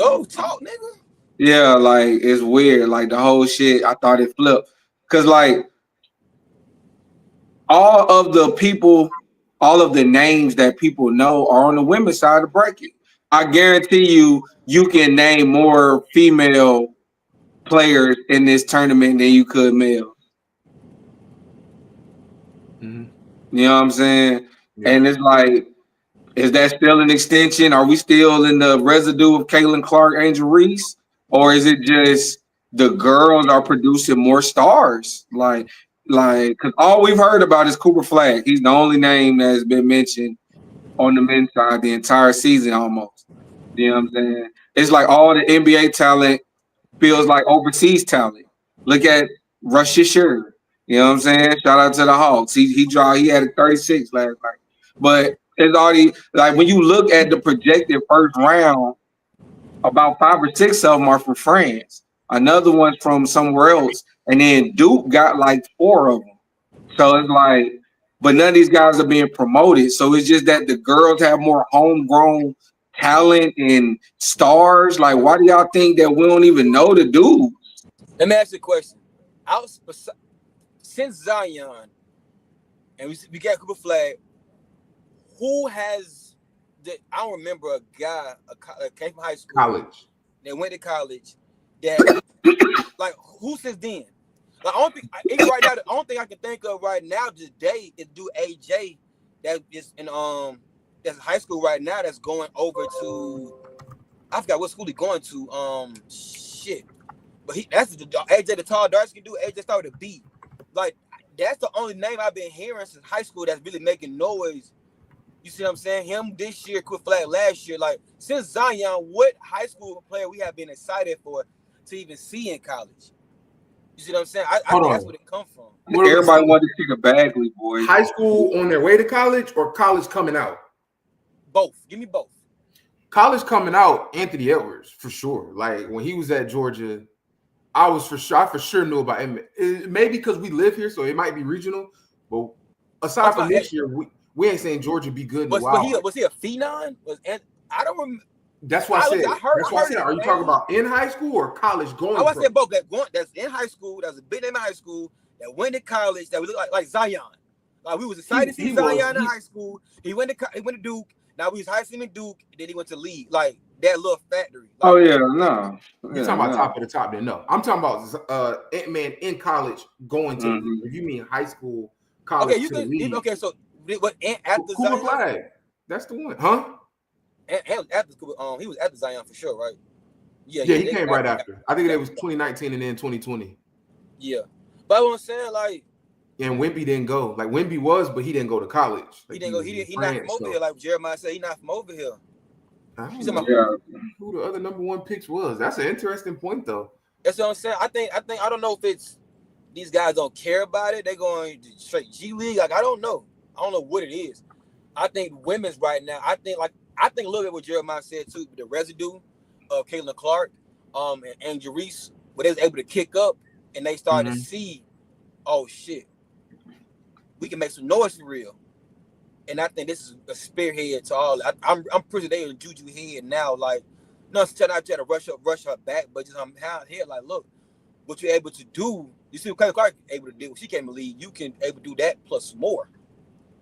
Go talk, nigga. Yeah, like it's weird. Like the whole shit, I thought it flipped. Cause like all of the people, all of the names that people know are on the women's side of the bracket. I guarantee you, you can name more female players in this tournament than you could male. Mm-hmm. You know what I'm saying? Yeah. And it's like, is that still an extension? Are we still in the residue of Caitlin Clark, Angel Reese? Or is it just the girls are producing more stars? Because all we've heard about is Cooper Flag. He's the only name that has been mentioned on the men's side the entire season almost. You know what I'm saying? It's like all the NBA talent feels like overseas talent. Look at Rush Shishir. You know what I'm saying? Shout out to the Hawks. He had a 36 last night. But it's already like when you look at the projected first round, about 5 or 6 of them are from France. Another one's from somewhere else. And then Duke got like 4 of them. So it's like, but none of these guys are being promoted. So it's just that the girls have more homegrown talent and stars. Like, why do y'all think that we don't even know the dudes? Let me ask you a question. Since Zion and we got Cooper Flag, who has I don't remember a guy that came from high school, College, that went to college, that like who since then? Like, even right now, the only thing I can think of right now today is do AJ that is in that's in high school right now that's going over to, I forgot what school he's going to. Shit. But that's the AJ, the tall dark skin dude. AJ started to beat. Like, that's the only name I've been hearing since high school that's really making noise. You see what I'm saying? Him this year, quit flag last year. Like, since Zion, what high school player we have been excited for to even see in college? You see what I'm saying? I think that's where it come from. Everybody wanted to see the Bagley boys. High school on their way to college or college coming out? Both. Give me both. College coming out, Anthony Edwards, for sure. Like, when he was at Georgia, I for sure knew about him. Maybe because we live here, so it might be regional. But aside from this year, we ain't saying Georgia be good in a while. Was he a phenom? I don't remember. That's why I said. That's why I said. Are you talking about in high school or college going? I said both. That's in high school. That's a big name in high school. That went to college. That was like Zion. Like, we was excited to see Zion in high school. He went to Duke. Now we was high school in Duke. And then he went to league. Like that little factory. Like, oh yeah, no. You're talking about top of the top. Then no, I'm talking about Ant-Man in college going to league. If you mean high school, college. Okay, you can. League. Okay, so what after Cooper Zion? Flag. That's the one, huh? And after he was after Zion for sure, right? Yeah, he came right after. I think it was 2019 and then 2020. Yeah, but what I'm saying, like, and Wemby didn't go. Like, Wemby was, but he didn't go to college. Like, he didn't go. He not from over here. Like Jeremiah said, he not from over here. I don't know who the other number 1 picks was. That's an interesting point, though. That's what I'm saying. I don't know if it's these guys don't care about it. They going straight G League. Like, I don't know. I don't know what it is. I think women's right now. I think a little bit what Jeremiah said too. The residue of Caitlin Clark, and Angel Reese, where they was able to kick up and they started to see, oh shit, we can make some noise for real. And I think this is a spearhead to all. I'm pretty they in JuJu head now. Like, no, not trying to rush her back, but just I'm here. Like, look, what you're able to do. You see what Caitlin Clark able to do. She came to lead. You can able to do that plus more.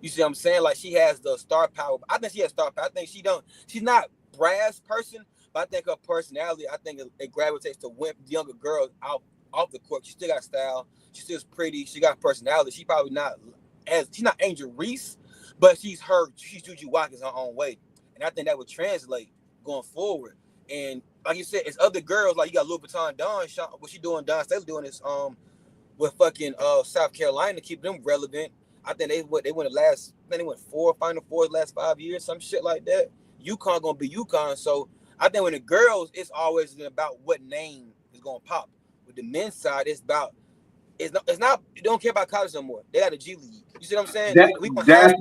You see what I'm saying? Like, she has the star power. I think she has star power. I think she's not brass person, but I think her personality, I think it gravitates to younger girls off the court. She still got style. She still pretty. She got personality. She's not Angel Reese, but she's JuJu Watkins her own way. And I think that would translate going forward. And like you said, it's other girls, like you got Louis Vuitton Dawn, what she doing, Dawn Staley doing this with fucking South Carolina to keep them relevant. I think they went 4 Final Fours last 5 years, some shit like that. UConn gonna be UConn. So I think when the girls, it's always about what name is gonna pop. With the men's side, it's not you don't care about college no more. They got a G League. You see what I'm saying? That's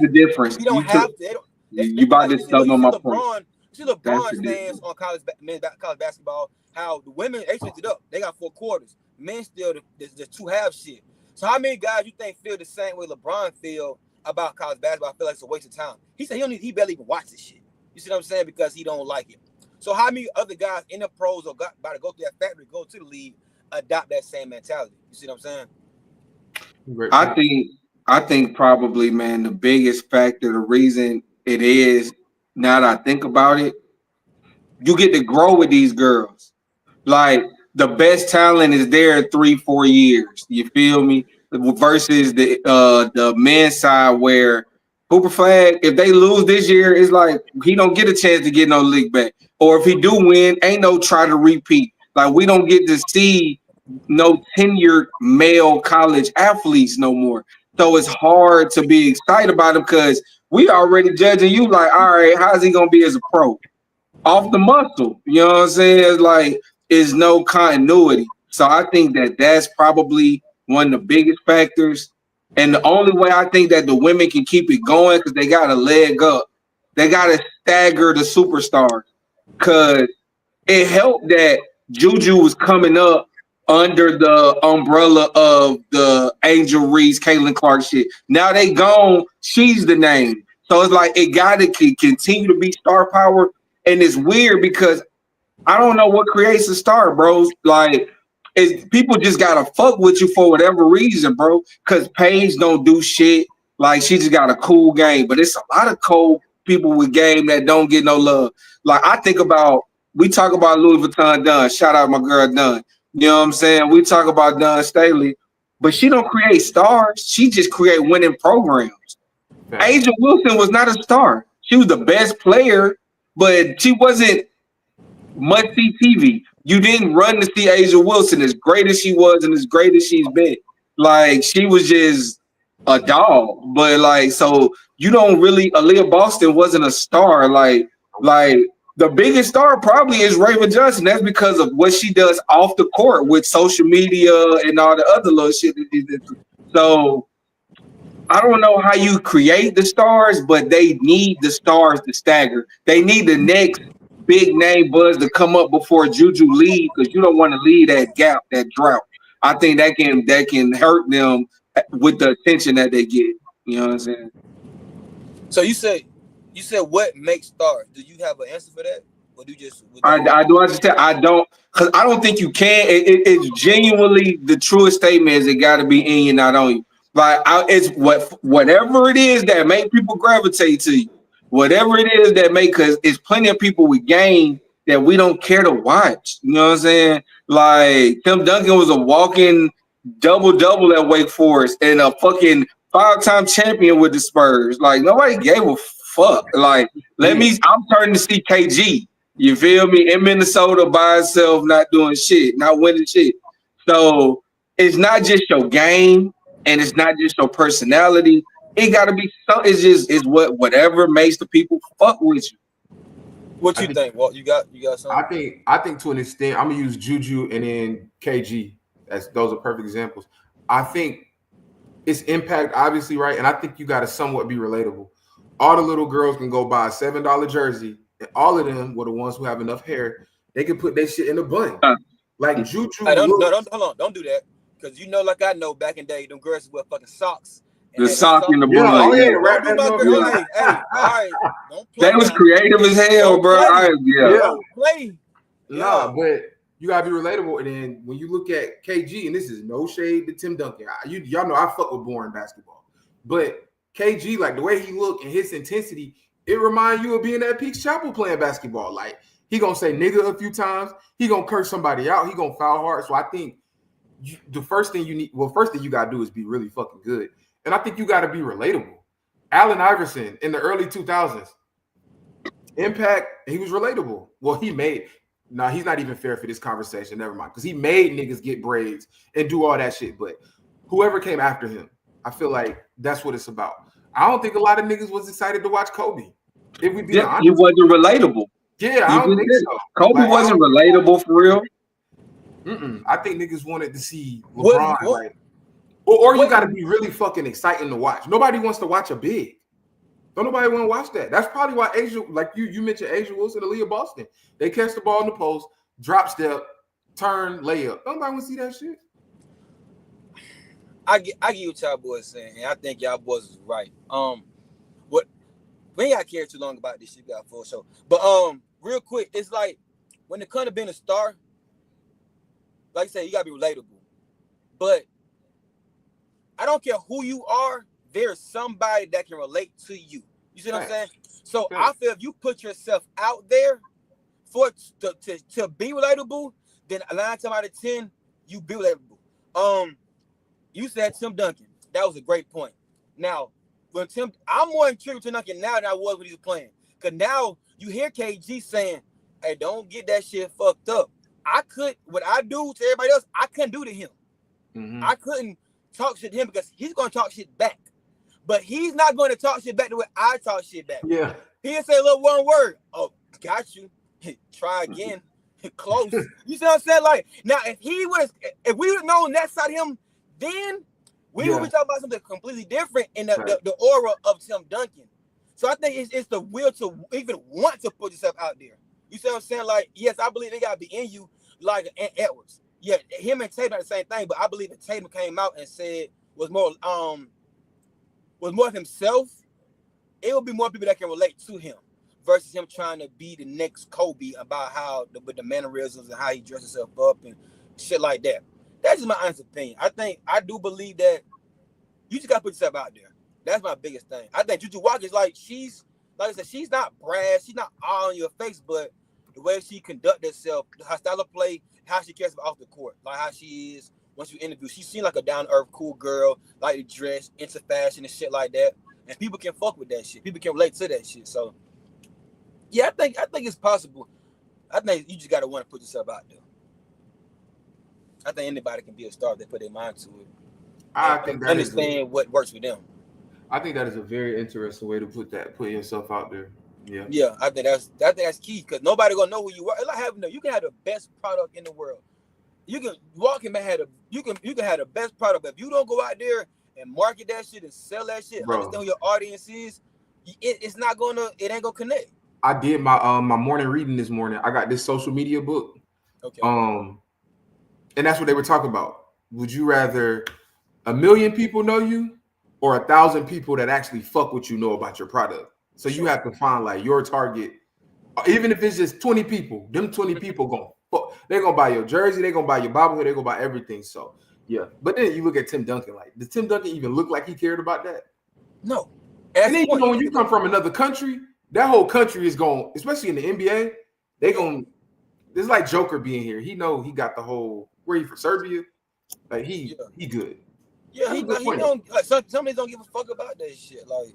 the difference. We don't have to. You about to stumble on my point. You see LeBron stands on college basketball. How the women, they switched it up. They got 4 quarters. Men still the 2 half shit. So how many guys you think feel the same way LeBron feel about college basketball? I feel like it's a waste of time. He said he barely even watch this shit. You see what I'm saying? Because he don't like it. So how many other guys in the pros or got about to go through that factory, go to the league, adopt that same mentality? You see what I'm saying? I think probably, man, the biggest factor, the reason it is, now that I think about it, you get to grow with these girls. Like the best talent is there in 3-4 years. You feel me? Versus the men's side where Hooper Flag, if they lose this year, it's like he don't get a chance to get no league back. Or if he do win, ain't no try to repeat. Like we don't get to see no tenured male college athletes no more. So it's hard to be excited about him because we already judging you like, all right, how's he gonna be as a pro? Off the muscle, you know what I'm saying? It's like is no continuity. So I think that that's probably one of the biggest factors. And the only way I think that the women can keep it going because they got a leg up. They got to stagger the superstars because it helped that JuJu was coming up under the umbrella of the Angel Reese, Caitlin Clark shit. Now they gone. She's the name. So it's like it got to continue to be star power. And it's weird because I don't know what creates a star, bros. Like, people just gotta fuck with you for whatever reason, bro. Because Paige don't do shit. Like, she just got a cool game. But it's a lot of cold people with game that don't get no love. Like, I think about, we talk about Louis Vuitton Dunn. Shout out my girl Dunn. You know what I'm saying? We talk about Dunn Staley. But she don't create stars. She just create winning programs. Asia Wilson was not a star. She was the best player, but she wasn't must-see TV. You didn't run to see Asia Wilson as great as she was and as great as she's been. Like, she was just a dog. But, like, so you don't really – Aaliyah Boston wasn't a star. Like the biggest star probably is Raven Johnson. That's because of what she does off the court with social media and all the other little shit that she did. So I don't know how you create the stars, but they need the stars to stagger. They need the next big name buzz to come up before JuJu leave because you don't want to leave that gap, that drought. I think that can hurt them with the attention that they get. You know what I'm saying? So you said what makes stars? Do you have an answer for that? Or do you just I do understand. I don't because I don't think you can. It's genuinely the truest statement is it got to be in you, not on you. Like it's whatever it is that make people gravitate to you. Whatever it is that make, because it's plenty of people with game that we don't care to watch. You know what I'm saying? Like Tim Duncan was a walking double-double at Wake Forest and a fucking 5-time champion with the Spurs. Like nobody gave a fuck. Like I'm turning to see KG. You feel me? In Minnesota by itself, not doing shit, not winning shit. So it's not just your game and it's not just your personality. It gotta be so. It's whatever makes the people fuck with you. What you think? Walt, you got something? I think to an extent, I'm gonna use JuJu and then KG. Those are perfect examples. I think it's impact, obviously, right? And I think you gotta somewhat be relatable. All the little girls can go buy a $7 jersey, and all of them were the ones who have enough hair. They can put their shit in a bun. Like JuJu. Hey, hold on, don't do that. Because like I know back in the day, them girls wear fucking socks. The sock in the bun. Oh yeah, right. Hey, all right. Don't play. That was creative as hell, bro. Don't play. Nah, but you gotta be relatable. And then when you look at KG, and this is no shade to Tim Duncan, y'all know I fuck with boring basketball, but KG, like the way he look and his intensity, it reminds you of being at Peaks Chapel playing basketball. Like he gonna say nigga a few times, he gonna curse somebody out, he gonna foul hard. So I think the first thing you gotta do is be really fucking good. And I think you got to be relatable. Allen Iverson in the early 2000s, impact, he was relatable. Well, he's not even fair for this conversation. Never mind. Because he made niggas get braids and do all that shit. But whoever came after him, I feel like that's what it's about. I don't think a lot of niggas was excited to watch Kobe. If we be honest. He wasn't relatable. Yeah, I don't think so. Kobe wasn't relatable for real. I think niggas wanted to see LeBron. Or you got to be really fucking exciting to watch. Nobody wants to watch a big. Don't nobody want to watch that. That's probably why Asia, like you mentioned Asia Wilson, Aaliyah Boston. They catch the ball in the post, drop step, turn, layup. Nobody want to see that shit. I get what y'all boys saying, and I think y'all boys is right. We ain't got to care too long about this shit. We got a full show. But real quick, it's like when it comes to being a star, like I said, you gotta be relatable. But I don't care who you are, there's somebody that can relate to you. You see what I'm saying? So I feel if you put yourself out there for to be relatable, then 9 times out of 10, you be relatable. You said Tim Duncan. That was a great point. Now, when I'm more intrigued with Tim Duncan now than I was when he was playing. Because now you hear KG saying, hey, don't get that shit fucked up. What I do to everybody else, I couldn't do to him. Mm-hmm. I couldn't talk shit to him because he's going to talk shit back. But he's not going to talk shit back the way I talk shit back. Yeah. He'll say a little one word. Oh, got you. Try again. Close. You see what I'm saying? Like, now, if we would have known that side of him, then we would be talking about something completely different in the aura of Tim Duncan. So I think it's the will to even want to put yourself out there. You see what I'm saying? Like, yes, I believe they got to be in you like Edwards. Yeah, him and Tatum are the same thing, but I believe that Tatum came out and said was more of himself. It will be more people that can relate to him versus him trying to be the next Kobe about how with the mannerisms and how he dresses himself up and shit like that. That's just my honest opinion. I do believe that you just gotta put yourself out there. That's my biggest thing. I think JuJu Watkins, like I said, she's not brash, she's not all in your face, but the way she conduct herself, her style of play, how she cares about off the court, like how she is once you interview. She seems like a down-to-earth, cool girl, like to dress, into fashion and shit like that. And people can fuck with that shit. People can relate to that shit. So yeah, I think it's possible. I think you just gotta want to put yourself out there. I think anybody can be a star if they put their mind to it. I think that understand what works for them. I think that is a very interesting way to put yourself out there. Yeah. Yeah, I think that's key because nobody gonna know who you are. It's like you can have the best product in the world. You can you can have the best product, but if you don't go out there and market that shit and sell that shit, understand who your audience is, it ain't gonna connect. I did my morning reading this morning. I got this social media book. Okay. And that's what they were talking about. Would you rather 1 million people know you or 1,000 people that actually fuck what you know about your product? So you have to find like your target, even if it's just 20 people. Them 20 people they're gonna buy your jersey, they're gonna buy your bobblehead, they're gonna buy everything. So yeah, but then you look at Tim Duncan. Like, does Tim Duncan even look like he cared about that? No. And then when you come from another country, that whole country is going, especially in the NBA, it's like Joker being here. He know he got the whole where he from Serbia, like he good. Yeah, he don't like some of don't give a fuck about that shit. Like,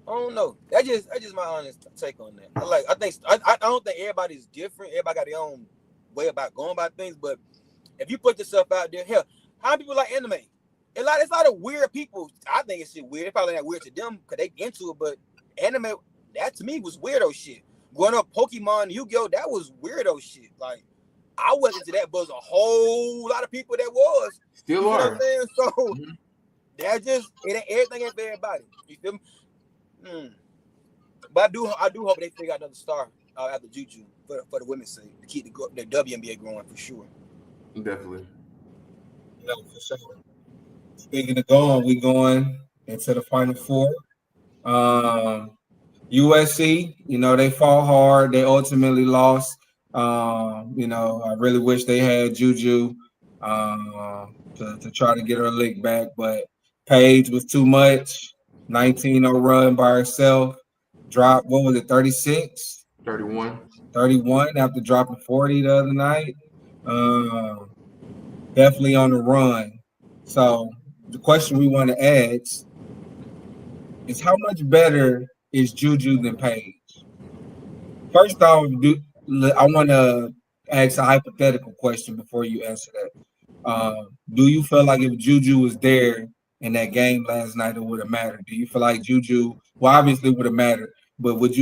I don't know. That's just my honest take on that. I don't think everybody's different. Everybody got their own way about going about things. But if you put yourself out there, hell, how many people like anime? It's a lot of weird people. I think it's shit weird. It's probably not weird to them because they into it. But anime, that to me was weirdo shit. Growing up, Pokemon, Yu-Gi-Oh, that was weirdo shit. Like, I wasn't into that, but there's a whole lot of people that was. Still are. Know what I'm saying? So that just everything ain't for everybody. You feel me? But I do hope they figure out another star after JuJu for the women's sake to keep the WNBA growing for sure. Definitely. No, for sure. Speaking of going, we going into the Final Four. USC, they fought hard. They ultimately lost. I really wish they had JuJu to try to get her lick back, but Page was too much. 19-0 run by herself. Dropped, what was it, 36? 31 after dropping 40 the other night. Definitely on the run. So the question we want to ask is how much better is JuJu than Page? First off, I want to ask a hypothetical question before you answer that. Do you feel like if JuJu was there in that game last night, it would have mattered? Do you feel like JuJu, obviously it would have mattered, but do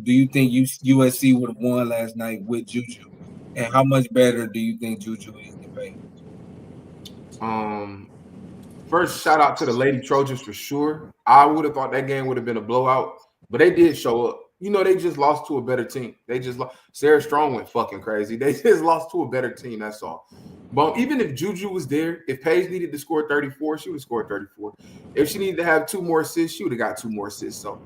you think USC would have won last night with JuJu? And how much better do you think JuJu is than Page? First, shout out to the Lady Trojans for sure. I would have thought that game would have been a blowout, but they did show up. They just lost to a better team. They just lost. Sarah Strong went fucking crazy. They just lost to a better team. That's all. But even if JuJu was there, if Paige needed to score 34, she would have scored 34. If she needed to have 2 more assists, she would have got 2 more assists. So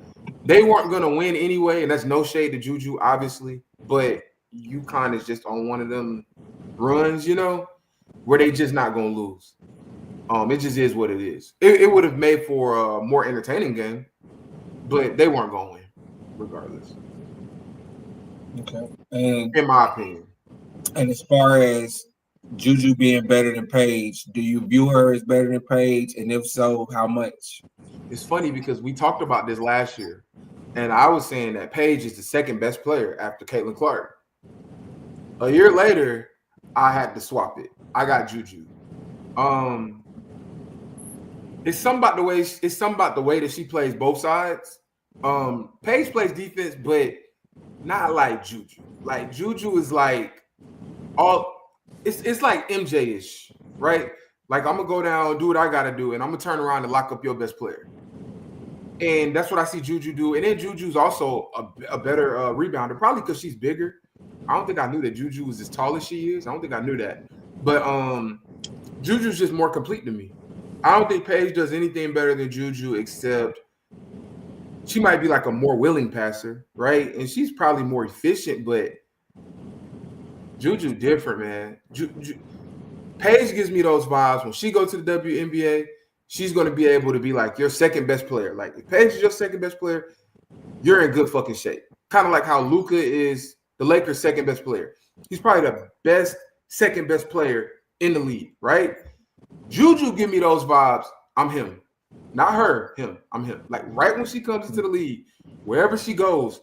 They weren't gonna win anyway, and that's no shade to JuJu, obviously. But UConn is just on one of them runs, where they just not gonna lose. It just is what it is. It would have made for a more entertaining game, but they weren't gonna win, regardless. Okay. And in my opinion. And as far as JuJu being better than Page, do you view her as better than Page? And if so, how much? It's funny because we talked about this last year, and I was saying that Page is the second best player after Caitlin Clark. A year later, I had to swap it. I got JuJu. It's something about the way that she plays both sides. Paige plays defense, but not like JuJu. Like JuJu is like it's like MJ-ish, right? Like I'm gonna go down, do what I gotta do, and I'm gonna turn around and lock up your best player. And that's what I see JuJu do. And then JuJu's also a better rebounder, probably because she's bigger. I don't think I knew that JuJu was as tall as she is. I don't think I knew that. But JuJu's just more complete to me. I don't think Paige does anything better than JuJu, except she might be like a more willing passer, right? And she's probably more efficient, but JuJu different, man. Paige gives me those vibes. When she goes to the WNBA, she's going to be able to be like your second best player. Like if Paige is your second best player, you're in good fucking shape. Kind of like how Luka is the Lakers' second best player. He's probably the second best player in the league, right? JuJu give me those vibes. I'm him. Not her, him. I'm him. Like right when she comes into the league, wherever she goes,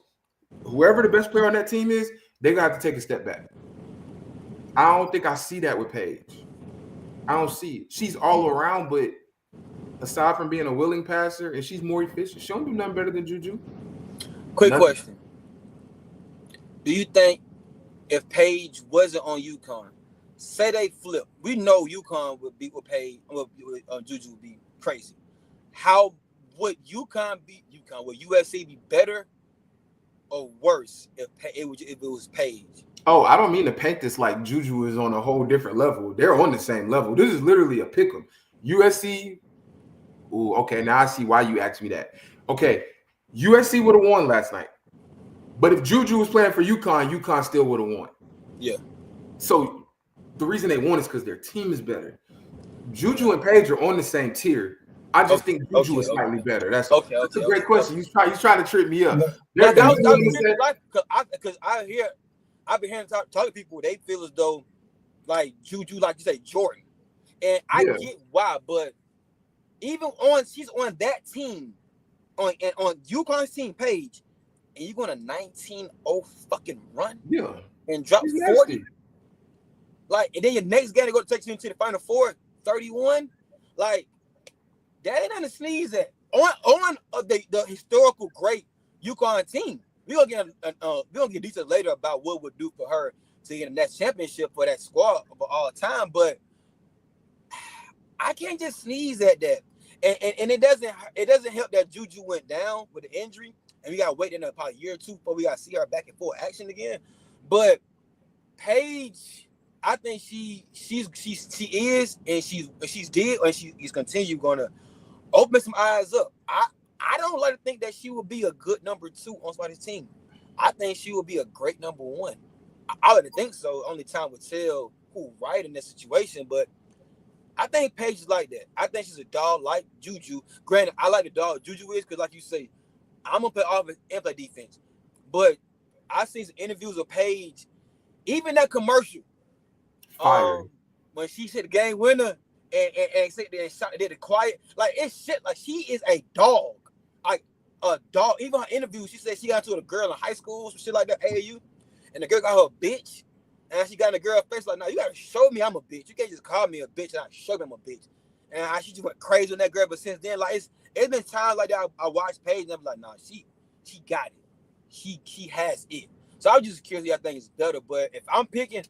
whoever the best player on that team is, they're going to have to take a step back. I don't think I see that with Paige. I don't see it. She's all around, but aside from being a willing passer, and she's more efficient, she don't do nothing better than JuJu. Quick question. Do you think if Paige wasn't on UConn, say they flip, we know UConn would beat with Paige, JuJu would be crazy. How would UConn beat UConn? Would USC be better or worse if it was Paige? Oh, I don't mean to paint this like JuJu is on a whole different level. They're on the same level. This is literally a pick 'em. USC. Ooh, okay. Now I see why you asked me that. Okay, USC would have won last night, but if JuJu was playing for UConn, UConn still would have won. Yeah. So the reason they won is because their team is better. JuJu and Paige are on the same tier. I just think JuJu is slightly better. That's a great question. He's trying to trip me up. Because I've been hearing talk to people, they feel as though like JuJu, like you say, Jordan. And I get why, but even she's on that team, on UConn's team Page, and you're going to 19-0 fucking run. Yeah. And drop 40. Like, and then your next game to go to take you into the Final Four, 31. Like, that ain't nothing to sneeze at. On the historical great UConn team. We're gonna get details later about what would do for her to get a next championship for that squad of all time, but I can't just sneeze at that. And it doesn't help that JuJu went down with the injury, and we gotta wait in about a year or two before we gotta see her back in full action again. But Paige, I think she is, and she's did, and she is continue gonna open some eyes up. I don't like to think that she will be a good number 2 on somebody's team. I think she will be a great number 1. I like to think so. Only time will tell who right in this situation, but I think Paige is like that. I think she's a dog like JuJu. Granted, I like the dog JuJu is because, like you say, I'm gonna play offense and play defense. But I seen some interviews of Paige, even that commercial, when she hit the game winner and did it quiet, like it's shit. Like she is a dog. Like a dog. Even her interview, she said she got into a girl in high school, some shit like that, AAU, and the girl got her a bitch, and she got in the girl's face like, "No, you gotta show me I'm a bitch. You can't just call me a bitch and I show me I'm a bitch." And she just went crazy on that girl. But since then, like it's been times like that I watched Paige and I'm like, "Nah, she got it. She has it." So I'm just curious. I think it's better. But if I'm picking,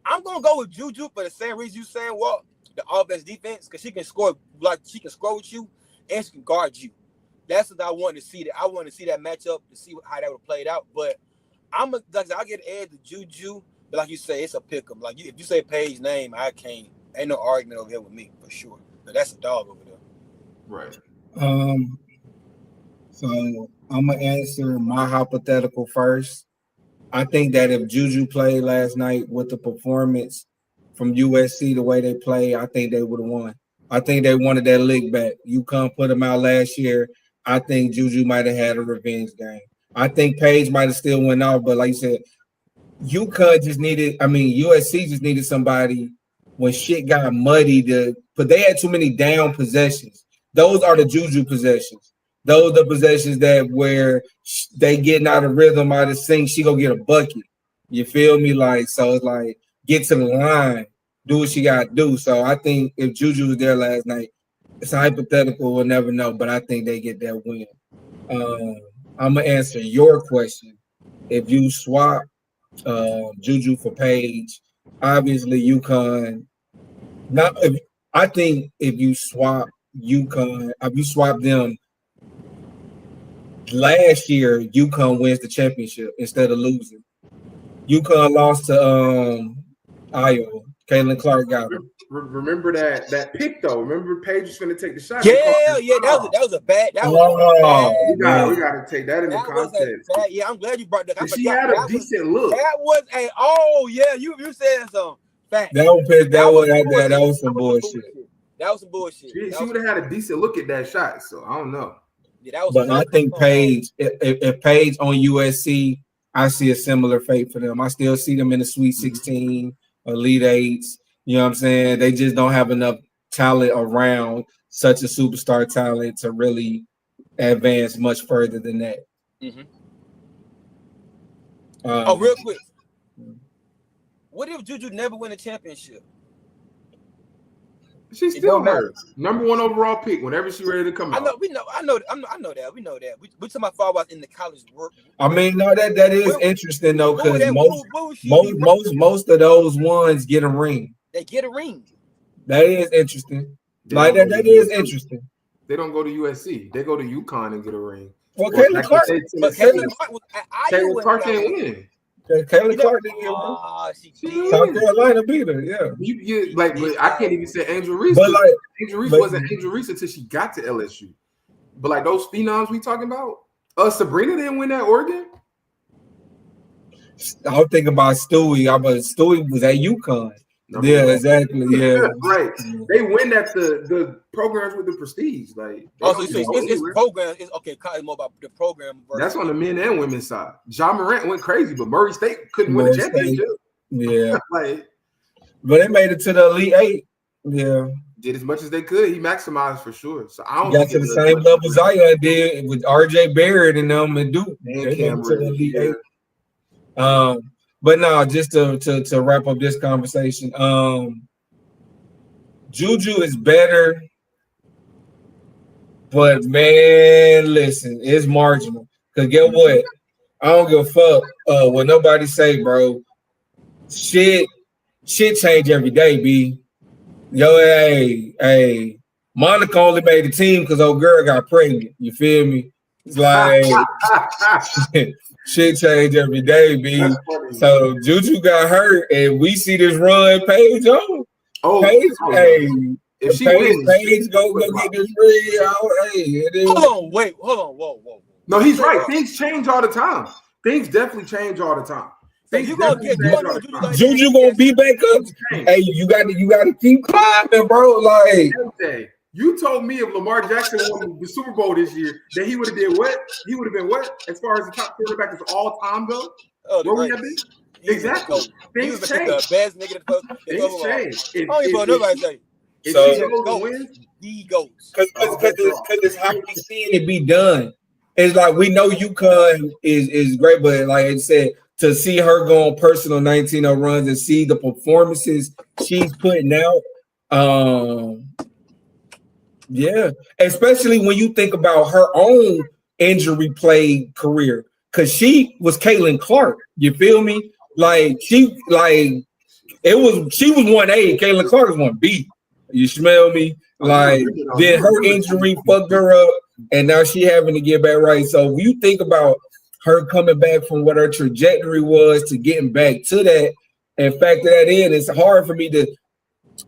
I'm gonna go with JuJu for the same reason you saying, Walt, the offense defense, because she can score with you and she can guard you. That's what I wanted to see. I want to see that matchup to see how that would have played out. But I'll get an edge to JuJu. But like you say, it's a pick 'em. Like if you say Paige's name, I can't. Ain't no argument over here with me for sure. But that's a dog over there. Right. So I'm gonna answer my hypothetical first. I think that if JuJu played last night with the performance from USC, the way they play, I think they would have won. I think they wanted that lick back. UConn put them out last year. I think JuJu might have had a revenge game. I think Page might have still went off, but like you said, UConn just needed. I mean, USC just needed somebody when shit got muddy but they had too many down possessions. Those are the JuJu possessions. Those are the possessions that where they getting out of rhythm, out of sync. She go get a bucket. You feel me? Like, so it's like get to the line, do what she got to do. So I think if JuJu was there last night, it's hypothetical. We'll never know, but I think they get that win. I'm gonna answer your question. If you swap JuJu for Page, obviously UConn. I think if you swap UConn, if you swap them. Last year, UConn wins the championship instead of losing. UConn lost to Iowa. Caitlin Clark got him. Remember that pick though. Remember Page was going to take the shot. Yeah, that was a bad. That was bad. We got to take that into context. Yeah, I'm glad you brought that. She had a decent look. That was you said something. Fact. That was some bullshit. That was some bullshit. She would have had a decent look at that shot. So I don't know. Yeah, but I think Page, if Page on USC, I see a similar fate for them. I still see them in the Sweet 16, Elite Eights. You know what I'm saying? They just don't have enough talent around such a superstar talent to really advance much further than that. Mm-hmm. Real quick. What if JuJu never win a championship? She's still hurt. Number 1 overall pick whenever she's ready to come out. I know that. We know that. We talking about far about in the college work. I mean, no, that is interesting though, because most of those ones get a ring. They get a ring. That is interesting. That is interesting. They don't go to USC. They go to UConn and get a ring. Well, Caitlin Clark. Caitlin Clark can't win. Caitlin Clark didn't get one. South Carolina beat her, yeah. But I can't even say Angel Reese. But like, Angel Reese wasn't Angel Reese until she got to LSU. But like those phenoms we talking about, Sabrina didn't win that Oregon. I was thinking about Stewie. Stewie was at UConn. Yeah, exactly. Yeah, right. They win at the programs with the prestige. Like, it's programs. It's okay. It's more about the program. That's on the men and women's side. Ja Morant went crazy, but Murray State couldn't win a championship. Yeah, but they made it to the Elite Eight. Yeah, did as much as they could. He maximized for sure. So I don't got to the same level Zion did with RJ Barrett and them and Duke. They came to the Elite Eight. But no, just to wrap up this conversation, JuJu is better, but man, listen, it's marginal. Cause get what? I don't give a fuck what nobody say, bro. Shit change every day, B. Yo, hey, Monica only made the team because old girl got pregnant. You feel me? It's like shit change every day, B. So JuJu got hurt, and we see this run Page on. Page, if she wins, Page go get this ring out. Hold on, whoa. No, he's right. Things change all the time. Things definitely change all the time. You gonna get JuJu gonna be back up. Hey, you gotta keep climbing, bro. Like. You told me if Lamar Jackson won the Super Bowl this year, that he would have did what? He would have been what? As far as the top quarterback of all time go? Where would that be? Exactly. Things change. The best nigga Things change. I don't even know nobody say. If she wins, the goats. Because it's how we seeing it be done. It's like we know UConn is great, but like I said, to see her go on personal 19-0 runs and see the performances she's putting out, yeah, especially when you think about her own injury play career, because she was Caitlin Clark. You feel me? She was 1A, Caitlin Clark was 1B. You smell me? Like then her injury fucked her up, and now she having to get back right. So when you think about her coming back from what her trajectory was to getting back to that and factor that in, it's hard for me to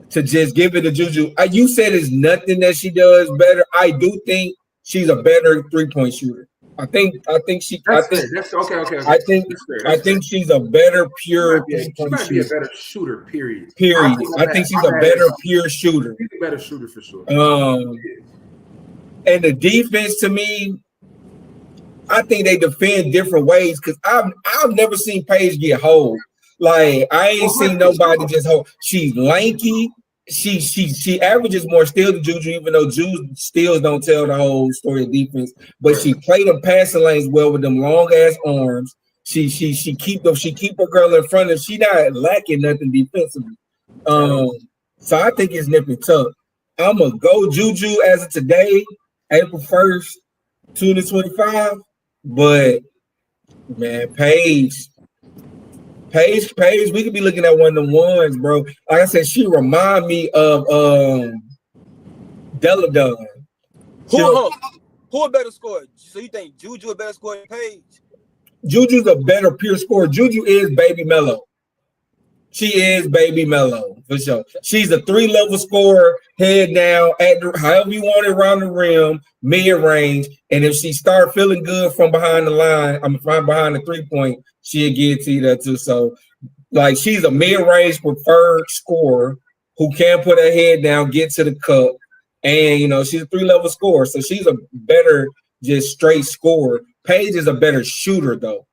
just give it to JuJu. You said it's nothing that she does better. I do think she's a better 3-point shooter. I think she. That's fair. That's okay. I think that's fair. I think she's a better pure She 3-point might be a shooter. better shooter. Period. Period. I think she's a better pure shooter. She's a better shooter for sure. And the defense to me, I think they defend different ways because I've never seen Paige get hold. Like I ain't seen nobody just hold. She's lanky. She averages more steals than JuJu, even though Juju steals don't tell the whole story of defense. But she played them passing lanes well with them long ass arms. She keep her girl in front of. She not lacking nothing defensively. So I think it's nip and tuck. I'm gonna go JuJu as of today, April 1st, 2025. But man, Paige, we could be looking at one of them ones, bro. Like I said, she remind me of Deladon. Who a better scorer? So you think JuJu a better scorer than Paige? JuJu's a better pure scorer. JuJu is Baby Mello. She is Baby Mello for sure. She's a 3-level scorer, head down, however you want it around the rim, mid-range. And if she start feeling good from behind the line, from behind the 3-point, she'll get to you there too. So, like, she's a mid-range preferred scorer who can put her head down, get to the cup, and she's a 3-level scorer. So she's a better just straight scorer. Paige is a better shooter though.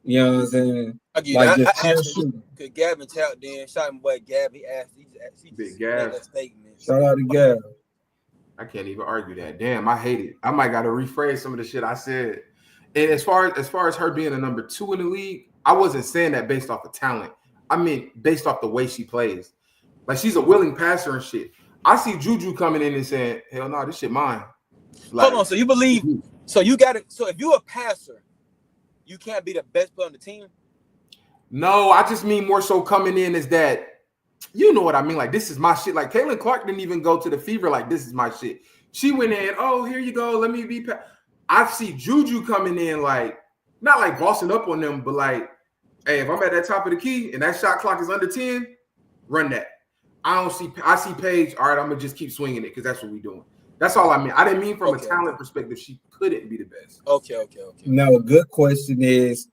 You know what I'm saying? I asked him, could Gavin tap then? Shout out my boy Gavin. He asked. He Big Gav. Statement. Shout out to Gavin. I can't even argue that. Damn, I hate it. I might got to rephrase some of the shit I said. And as far as her being a number 2 in the league, I wasn't saying that based off of talent. I mean, based off the way she plays. Like, she's a willing passer and shit. I see JuJu coming in and saying, hell no, this shit mine. Like, hold on. So you believe? So you got it. So if you're a passer, you can't be the best player on the team? No, I just mean more so coming in as that, you know what I mean? Like, this is my shit. Like, Caitlin Clark didn't even go to the Fever like, this is my shit. She went in, oh, here you go. Let me be. I see JuJu coming in like, not like bossing up on them, but like, hey, if I'm at that top of the key and that shot clock is under 10, run that. I see Paige, all right, I'm going to just keep swinging it because that's what we're doing. That's all I mean. I didn't mean from a talent perspective she couldn't be the best. Okay. Now, a good question is,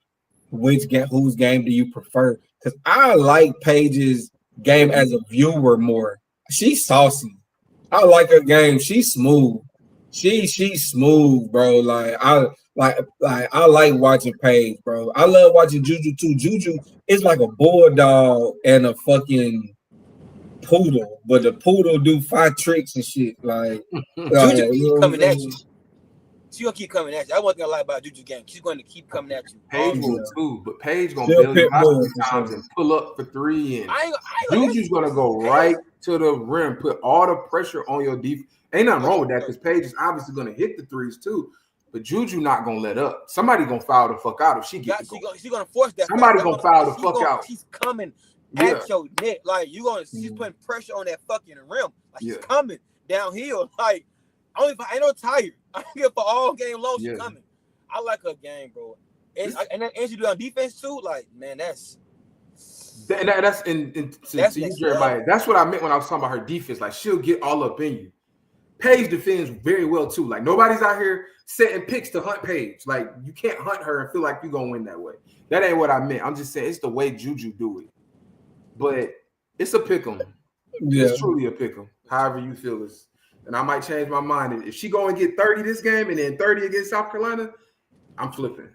whose game do you prefer? Because I like Paige's game as a viewer more. She's saucy. I like her game. She's smooth. She's smooth, bro. Like I like watching Paige, bro. I love watching JuJu too. JuJu is like a bulldog and a fucking poodle, but the poodle do 5 tricks and shit. Like JuJu keep coming at you. She gonna keep coming at you. I one thing I like about JuJu game. She's going to keep coming at you. Paige will too, but Paige gonna build you out times and pull up for 3. And JuJu's gonna go right to the rim, put all the pressure on your defense. Ain't nothing wrong with that because Paige is obviously gonna hit the 3s too. But JuJu not gonna let up. Somebody gonna foul the fuck out if she gets. She's gonna force that. Somebody gonna foul the fuck out. She's coming at your neck. Like she's putting pressure on that fucking rim. Like she's coming downhill. Like ain't no tired. I'm here for all game long. She's coming. I like her game, bro. And she do on defense too. Like, man, that's you, Jeremiah. That's what I meant when I was talking about her defense. Like, she'll get all up in you. Paige defends very well too. Like, nobody's out here setting picks to hunt Paige. Like, you can't hunt her and feel like you're gonna win that way. That ain't what I meant. I'm just saying it's the way JuJu do it. But it's a pick 'em. Yeah. It's truly a pick 'em. However you feel is. And I might change my mind. If she go and get 30 this game and then 30 against South Carolina, I'm flipping.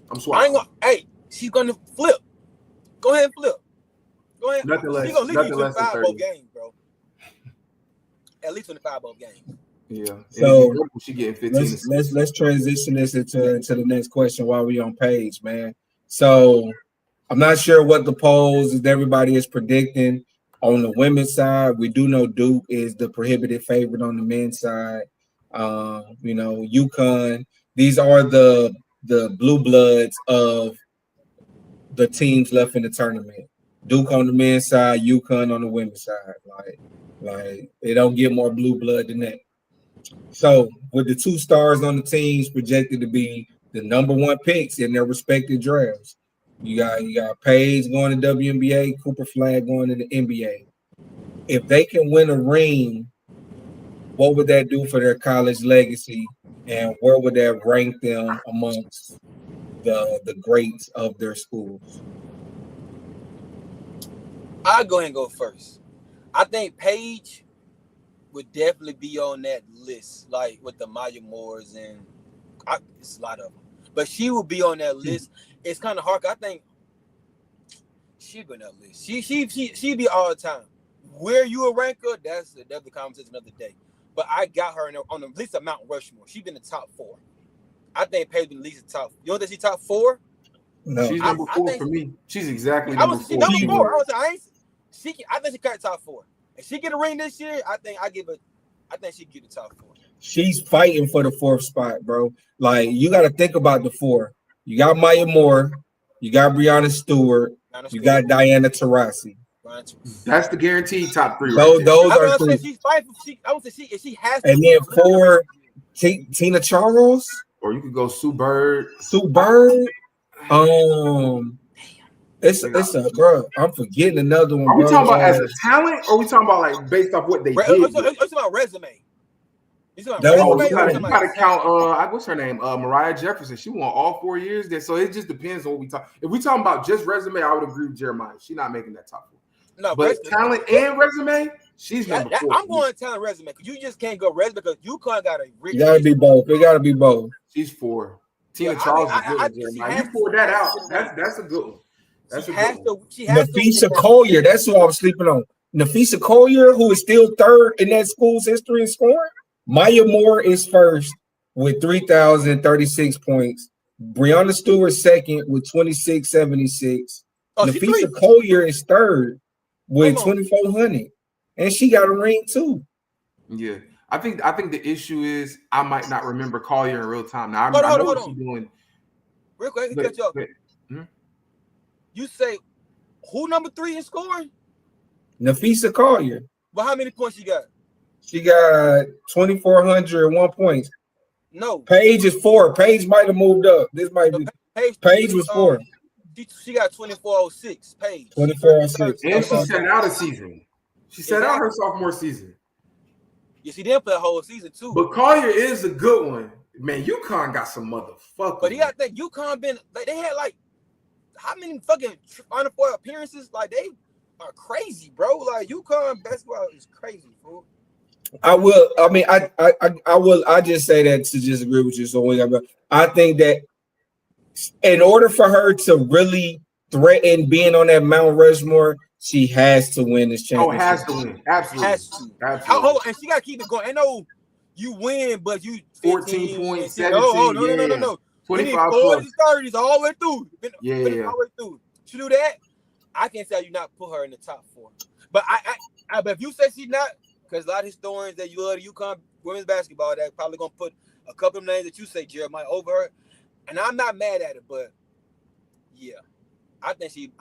I'm swapping. She's gonna flip. Go ahead and flip. Go ahead. Nothing less. She's gonna leave you 25 both games, bro. At least 25 both games. Yeah. So she getting 15. Let's transition this into the next question while we on Page, man. So I'm not sure what the polls is everybody is predicting. On the women's side, we do know Duke is the prohibited favorite on the men's side. UConn. These are the blue bloods of the teams left in the tournament. Duke on the men's side, UConn on the women's side. Like they don't get more blue blood than that. So with the 2 stars on the teams projected to be the number 1 picks in their respective drafts. You got Paige going to WNBA, Cooper Flag going to the NBA. If they can win a ring, what would that do for their college legacy and where would that rank them amongst the greats of their schools? I'll go ahead and go first. I think Paige would definitely be on that list, like with the Maya Moores and it's a lot of them. But she would be on that list. It's kind of hard. I think she'd be on that list. She'd be all the time. Where you a ranker? That's the conversation of the day. But I got her on at least a Mount Rushmore. She's been the top 4. I think Paige been at least the top. You know that she top 4? No, she's number 4 for me. She's exactly number 4. Number 4. I think she got top 4. If she get a ring this year, I think she get the top 4. She's fighting for the 4th spot, bro. Like, you got to think about the 4. You got Maya Moore, you got Breonna Stewart, you got Diana Taurasi. That's the guaranteed top 3. Those are 3. She's fighting. I would say she has to. And then 4, Tina Charles, or you could go Sue Bird. It's a bro. I'm forgetting another one. Are we talking about as a talent, or are we talking about like based off what they did? It's about resume. You gotta count. What's her name? Mariah Jefferson. She won all 4 years. So it just depends on what we talk. If we talking about just resume, I would agree with Jeremiah. She's not making that top 4. No, but talent and resume, she's number 4. I'm going talent resume because you just can't go resume because UConn got a rich. You gotta be both. It gotta be both. She's 4. Tina Charles is good. Jeremiah, you poured that out. That's a good one. Nafisa Collier, that's who I was sleeping on. Nafisa Collier, who is still 3rd in that school's history in scoring. Maya Moore is 1st with 3,036 points. Breonna Stewart 2nd with 2,676. Nafisa Collier is 3rd with 2,400, and she got a ring too. Yeah, I think the issue is I might not remember Collier in real time. Now I know what she's doing. Real quick, you say who number 3 in scoring? Nafisa Collier. But how many points she got? She got 2,401 points. No. Paige is 4. Paige might have moved up. This might be. Paige was 4. She got 2,406. Paige. 2,406. And she sat out a season. She sat out her sophomore season. Yeah, she didn't play a whole season too. But Collier is a good one. Man, UConn got some motherfuckers. But you got to think UConn been like they had like how many fucking Final Four appearances? Like they are crazy, bro. Like UConn basketball is crazy, fool. I just say that to just agree with you. So I think that in order for her to really threaten being on that Mount Rushmore, she has to win this championship. Oh, has to win. Absolutely. Has to. Absolutely. And she got to keep it going. I know you win, but you 14 points, 17. No. 25 40s, 30s all the way through. All the way through. She do that, I can't tell you not put her in the top 4. But but if you say she's not, because a lot of historians that you love UConn women's basketball, they're probably gonna put a couple of names that you say Jeremiah over her, and I'm not mad at it, but yeah, I think she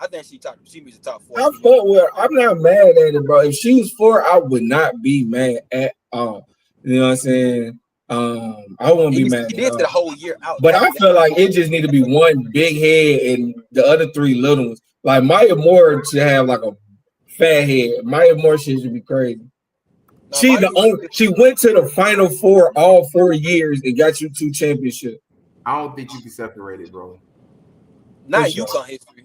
meets the top 4. I'm not mad at it, bro. If she was 4, I would not be mad at all. You know what I'm saying? I won't be mad. She did the whole year out, but I feel like it just need to be one big head and the other 3 little ones. Like Maya Moore should have like a fat head. Maya Moore should be crazy. No, she went to the Final Four all 4 years and got you 2 championships. I don't think you can separate it, bro. Not UConn history.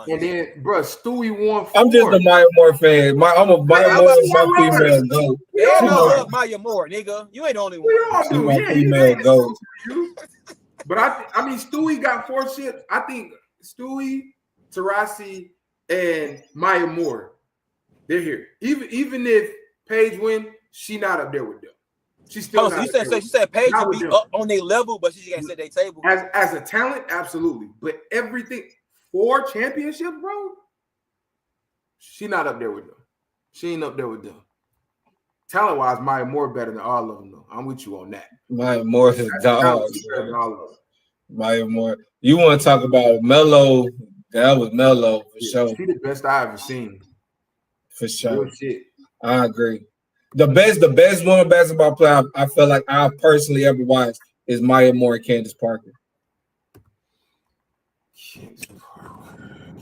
And then, bro, Stewie won 4. I'm just a Maya Moore fan. I'm a Maya Moore female goat. Yeah, I love Maya Moore, nigga. You ain't the only one. She's my female goat. But I mean, Stewie got 4 ships. I think Stewie, Taurasi, and Maya Moore, they're here. Even if Paige win, she not up there with them. She's still. So you said Paige would be up on their level, but she can't set their table. As a talent, absolutely. But everything 4 championships, bro. She not up there with them. She ain't up there with them. Talent wise, Maya Moore better than all of them. Though I'm with you on that. Maya Moore is dog. Maya Moore. You want to talk about Melo? That was Melo for sure. She's the best I ever seen. For sure. Real shit. I agree. The best woman basketball player I feel like I personally ever watched is Maya Moore and Candace Parker.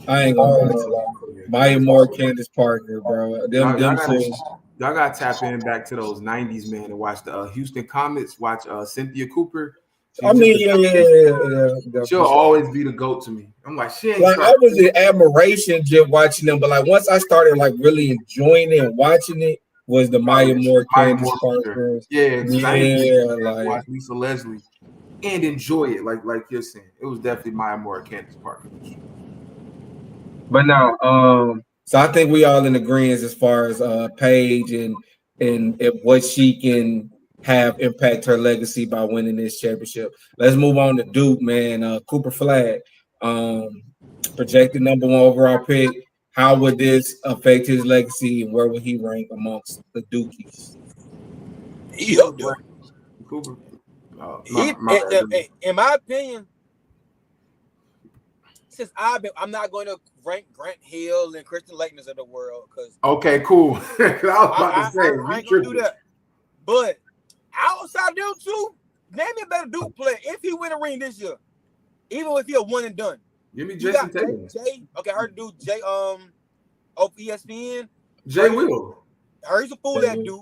I ain't gonna lie. Maya Moore, Candace Parker, bro. Them two. Y'all gotta tap in back to those '90s, man, and watch the Houston Comets. Watch Cynthia Cooper. I mean, yeah. She'll always be the GOAT to me. I'm like, she ain't like I was in admiration just watching them, but like once I started like really enjoying it and watching it was the Maya Moore, Candace Parker. Yeah, like watch Lisa Leslie and enjoy it, like you're saying. It was definitely Maya Moore, Candace Parker. But now, so I think we all in agreement as far as Paige and what she can have impact her legacy by winning this championship. Let's move on to Duke, man. Cooper Flag, projected number 1 overall pick. How would this affect his legacy, and where would he rank amongst the Dukies? Cooper. In my opinion, since I'm not going to rank Grant Hill and Christian Laettners of the world because okay, cool. I was about to say I ain't gonna do that. But outside of them two, name me a better Duke player if he win a ring this year, even if he a one and done. Give me Jason Tatum. Okay, I heard the dude Jay ESPN. Jay Will. I heard he's a fool that dude.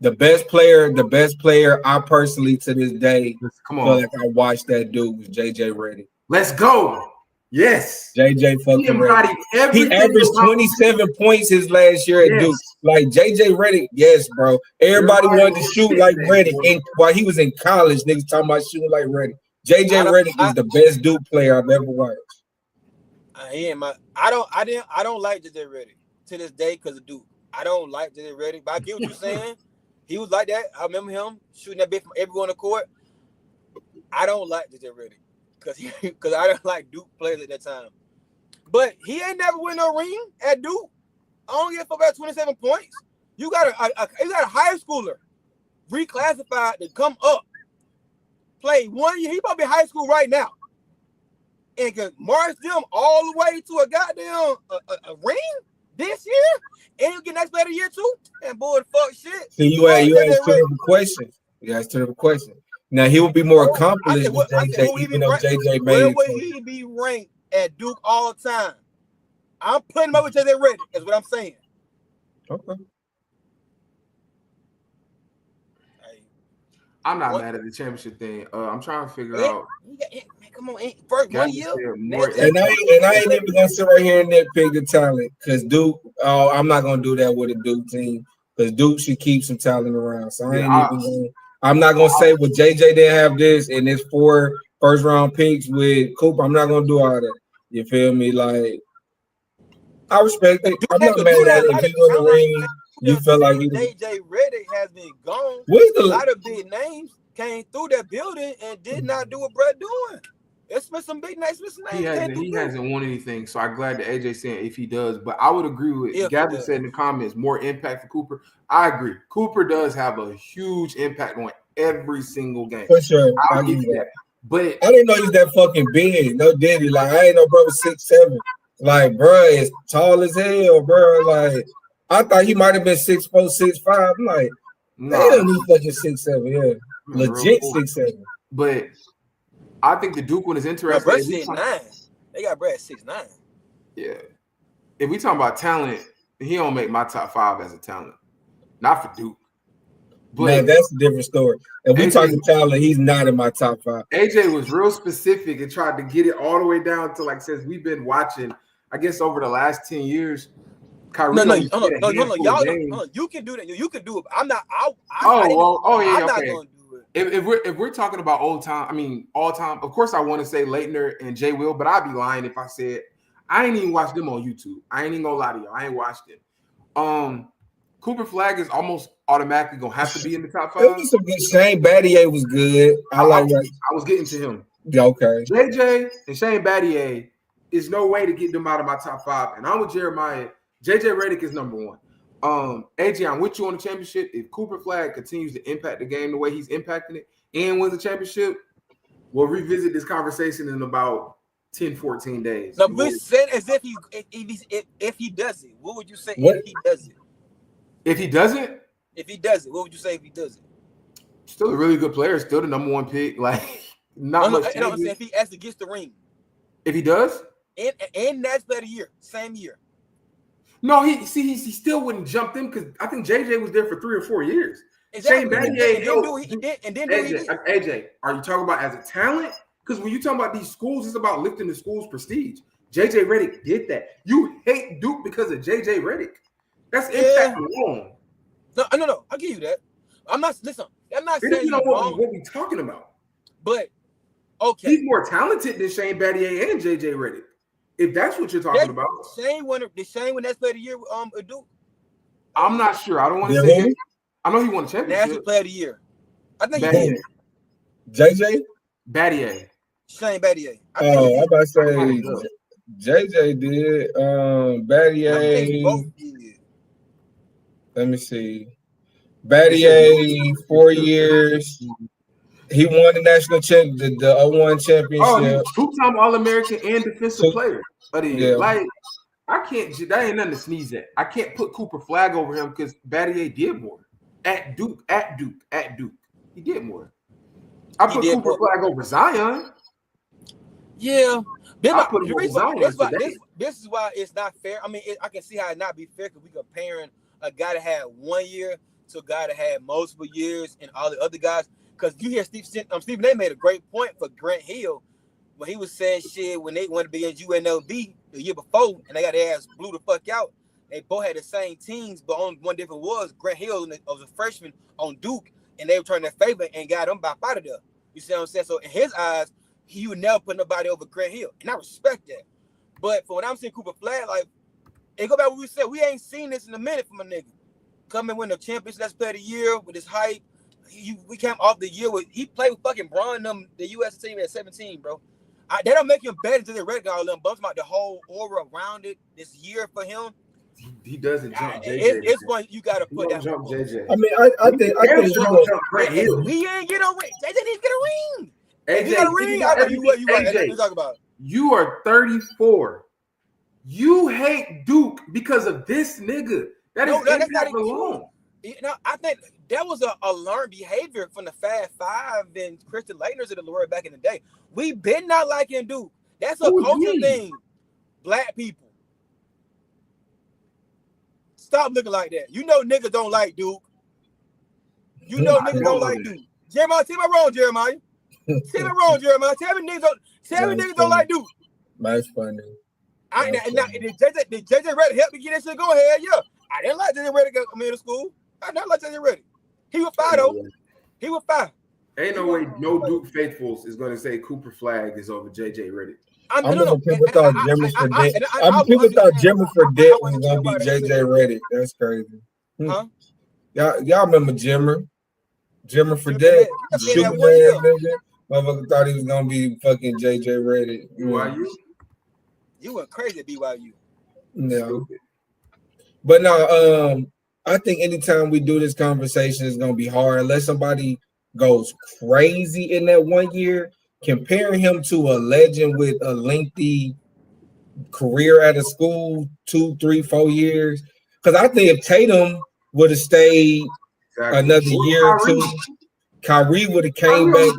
The best player I personally to this day feel like I watched that dude was JJ Redick. Let's go. Yes. JJ fucking Redick. He averaged 27 points his last year at Duke. Like JJ Redick, yes, bro. Everybody wanted to shoot like Redick. And while he was in college, niggas talking about shooting like Redick. JJ Redick is the best Duke player I've ever watched. I don't like JJ Redick to this day because of Duke. I don't like JJ Redick, but I get what you're saying. He was like that. I remember him shooting that bit from everyone on the court. I don't like JJ Redick because I don't like Duke players at that time. But he ain't never win no ring at Duke. I only get for about 27 points. You got a high schooler reclassified to come up, play 1 year. He probably high school right now, and can march them all the way to a goddamn a ring this year, and you get next player of the year too. And boy, the fuck shit. So you asked terrible questions. You asked terrible questions. Now he will be more accomplished with JJ, even though JJ made it. Where would he be ranked at Duke all time? I'm putting him up with JJ Redick. That's what I'm saying. Okay. I'm not mad at the championship thing. I'm trying to figure out. Come on, first 1 year. And I ain't even gonna sit right here and nitpick the talent because Duke. Oh, I'm not gonna do that with a Duke team because Duke should keep some talent around. So I'm not gonna say well JJ didn't have this and it's 4 first round picks with Cooper. I'm not gonna do all that. You feel me? Like I respect it. I'm not mad at it. If he win the ring, you feel like JJ Redick has been gone. A lot of big names came through that building and did not do what Brett doing. It's been some big names. He hasn't won anything, so I'm glad that AJ saying if he does. But I would agree with Gavin said in the comments, more impact for Cooper. I agree. Cooper does have a huge impact on every single game. For sure. I'll give you that. But I didn't know he's that fucking big. No Diddy. Like I ain't know bro was 6'7". Like bro is tall as hell, bro. Like I thought he might have been 6'4", 6'5". I'm like, damn, he's fucking 6'7". Yeah, legit 6'7". But I think the Duke one is interesting. Brett 6'9". They got Brett 6'9". Yeah. If we talking about talent, he don't make my top 5 as a talent. Not for Duke. But man, that's a different story. If we talking talent, he's not in my top 5. AJ was real specific and tried to get it all the way down to like since we've been watching, I guess over the last 10 years. Kyrie no, y'all, you can do that. You can do it. I'm not. I'm not gonna do it. If we're talking about all time, of course I want to say Laettner and Jay Will, but I'd be lying if I said I ain't even watched them on YouTube. I ain't even gonna lie to y'all. I ain't watched it. Cooper Flag is almost automatically gonna have to be in the top 5. Some good. Shane Battier was good. I was getting to him. Okay. JJ and Shane Battier is no way to get them out of my top 5. And I'm with Jeremiah. JJ Redick is number 1. AJ, I'm with you on the championship. If Cooper Flag continues to impact the game the way he's impacting it and wins the championship, we'll revisit this conversation in about 10, 14 days. No, we said as if he does it. What would you say if he does it? If he doesn't? If he does it, what would you say if he does it? Still a really good player, still the number 1 pick. Like not much. I'm saying if he actually gets the ring. If he does? And that's player of the year, same year. No, he still wouldn't jump in because I think JJ was there for 3 or 4 years. Exactly. Shane Battier, AJ, are you talking about as a talent? Because when you talk about these schools, it's about lifting the school's prestige. JJ Redick did that. You hate Duke because of JJ Redick. That's impact alone. No. I'll give you that. I'm not saying You know you're wrong. what we talking about. But okay, he's more talented than Shane Battier and JJ Redick. If that's what you're talking about. Did Shane win that player of the year with Duke? I'm not sure. I don't want to say it. I know he won a championship. National player of the year. I think Battier. JJ? Battier. Shane Battier. Oh, I'm about to say JJ did. Battier. Let me see. Battier, 4 years. He won the national championship, the 01 championship. Oh, he's two-time All-American and defensive player of the year. Like, I can't. That ain't nothing to sneeze at. I can't put Cooper Flag over him because Battier did more at Duke. He did more. I put Cooper Flag over Zion. Yeah, this is why it's not fair. I mean, I can see how it not be fair because we comparing a guy that had 1 year to a guy that had multiple years and all the other guys. Because you hear Stephen A made a great point for Grant Hill when he was saying shit when they wanted to be in UNLV the year before and they got their ass blew the fuck out. They both had the same teams, but only one difference was Grant Hill was a freshman on Duke and they were turning their favor and got him back out of there. You see what I'm saying? So in his eyes, he would never put nobody over Grant Hill. And I respect that. But for when I'm seeing Cooper Flag, like, it go back to what we said, we ain't seen this in a minute from a nigga. Come and win the championship, that's player of the year with his hype. We came off the year with he played with fucking Braun them the U.S. team at 17, bro. They don't make him better until they red all them bumps about the whole aura around it this year for him. He doesn't jump JJ. It's one you gotta put that. Jump JJ. I mean, I think he ain't get a ring. JJ didn't get a ring. AJ, he got a ring. I know you right. Talk about. You are 34. You hate Duke because of this nigga. That's not alone. You know, I think that was a learned behavior from the Fab Five and Christian Leitners of the Lord back in the day. We been not liking Duke. That's a culture thing. Black people. Stop looking like that. You know niggas don't like Duke. You know niggas don't like Duke. Jeremiah, tell me wrong, Jeremiah. Tell me wrong, Jeremiah. Tell me niggas don't like Duke. That's funny. Did JJ Redick help me get that shit going? Hell yeah. I didn't like JJ Redick in middle school. I didn't like JJ Redick. He was fine though. He was fine. Ain't no way no Duke faithfuls is going to say Cooper Flag is over JJ Redick. People thought Jimmy Fredette was going to be JJ Redick. That's crazy. Huh? Y'all remember Jimmer? Jimmer Fredette? Motherfucker thought he was going to be fucking JJ Redick. BYU? You went crazy at BYU. No. But no, I think anytime we do this conversation, it's going to be hard unless somebody goes crazy in that 1 year. Comparing him to a legend with a lengthy career at a school, 2, 3, 4 years. Because I think if Tatum would have stayed another year or two, Kyrie would have came back.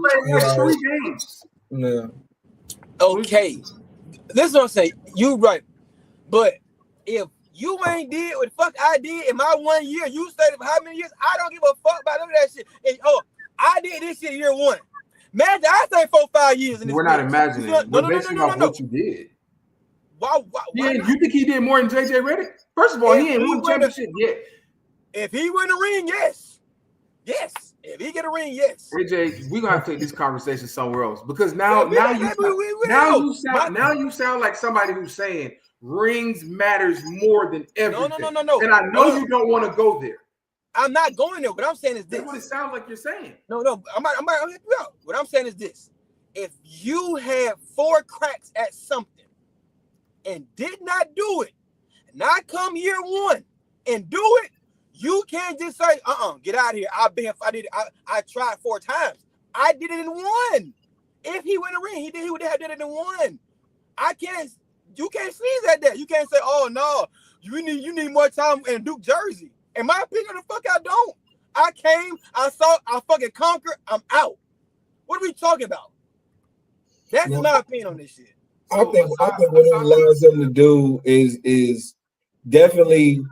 3 games. No. Okay. This is what I'm saying. You right. But if you ain't did what the fuck I did in my 1 year, you stayed for how many years? I don't give a fuck about none of that shit. And, I did this shit year 1. Imagine I stayed 4 or 5 years in this. We're not imagining. We're basing off what you did. Why you think he did more than JJ Redick? First of all, he ain't won championship yet. If he win a ring, yes. Yes. If he get a ring, yes. AJ, we're gonna have to take this conversation somewhere else because now you sound like somebody who's saying rings matters more than everything. No. And I know you don't want to go there. I'm not going there. What I'm saying is this. That's what it sounds like you're saying. No. I'm not help you out. What I'm saying is this. If you had 4 cracks at something and did not do it, and I come year 1 and do it, you can't just say, get out of here. I tried 4 times. I did it in 1. If he win a ring, he would have did it in 1. You can't sneeze at that. You can't say, oh no, you need more time in Duke jersey. In my opinion, the fuck I don't. I came, I saw, I fucking conquered, I'm out. What are we talking about? That's my opinion on this shit. I think what it allows them to do is definitely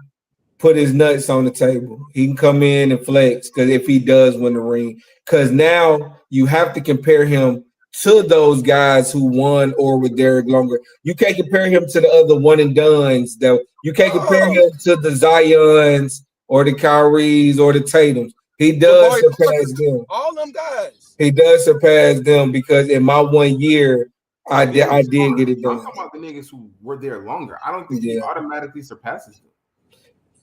put his nuts on the table. He can come in and flex because if he does win the ring, because now you have to compare him to those guys who won or with Derek longer. You can't compare him to the other one and dones. Though you can't compare Oh, him to the Zions or the Kyries or the Tatums. He does Jabari surpass Parker, them. all them guys. He does surpass them because in my 1 year, I did get it I'm done. talking about the niggas who were there longer. I don't think he Yeah. automatically surpasses them.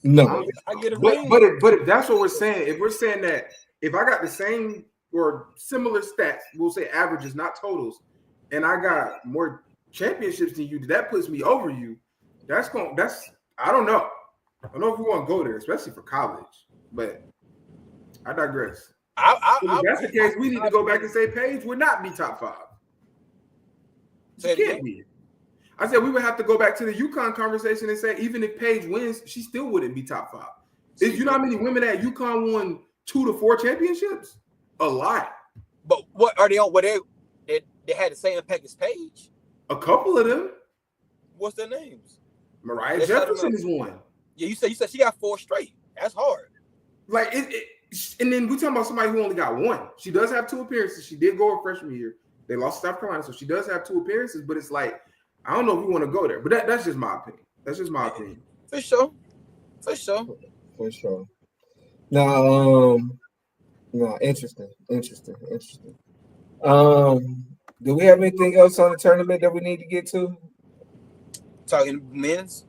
No, I get a But ring. if that's what we're saying, if we're saying that if I got the same or similar stats, we'll say averages, not totals, and I got more championships than you, that puts me over you. That's I don't know. I don't know if we want to go there, especially for college. But I digress. If that's the case, we need to go back and say Page would not be top 5. She can't be. I said we would have to go back to the UConn conversation and say even if Paige wins, she still wouldn't be top 5. You know how many women at UConn won 2 to 4 championships? A lot. But what are they on? What they had the same impact as Paige? A couple of them. What's their names? Mariah Jefferson is one. Yeah, you said she got 4 straight. That's hard. Like and then we talking about somebody who only got 1. She does have 2 appearances. She did go her freshman year. They lost to South Carolina, so she does have 2 appearances. But it's like I don't know if we want to go there, but that's just my opinion. That's just my opinion. For sure. Now, no, interesting. Do we have anything else on the tournament that we need to get to? Talking men's.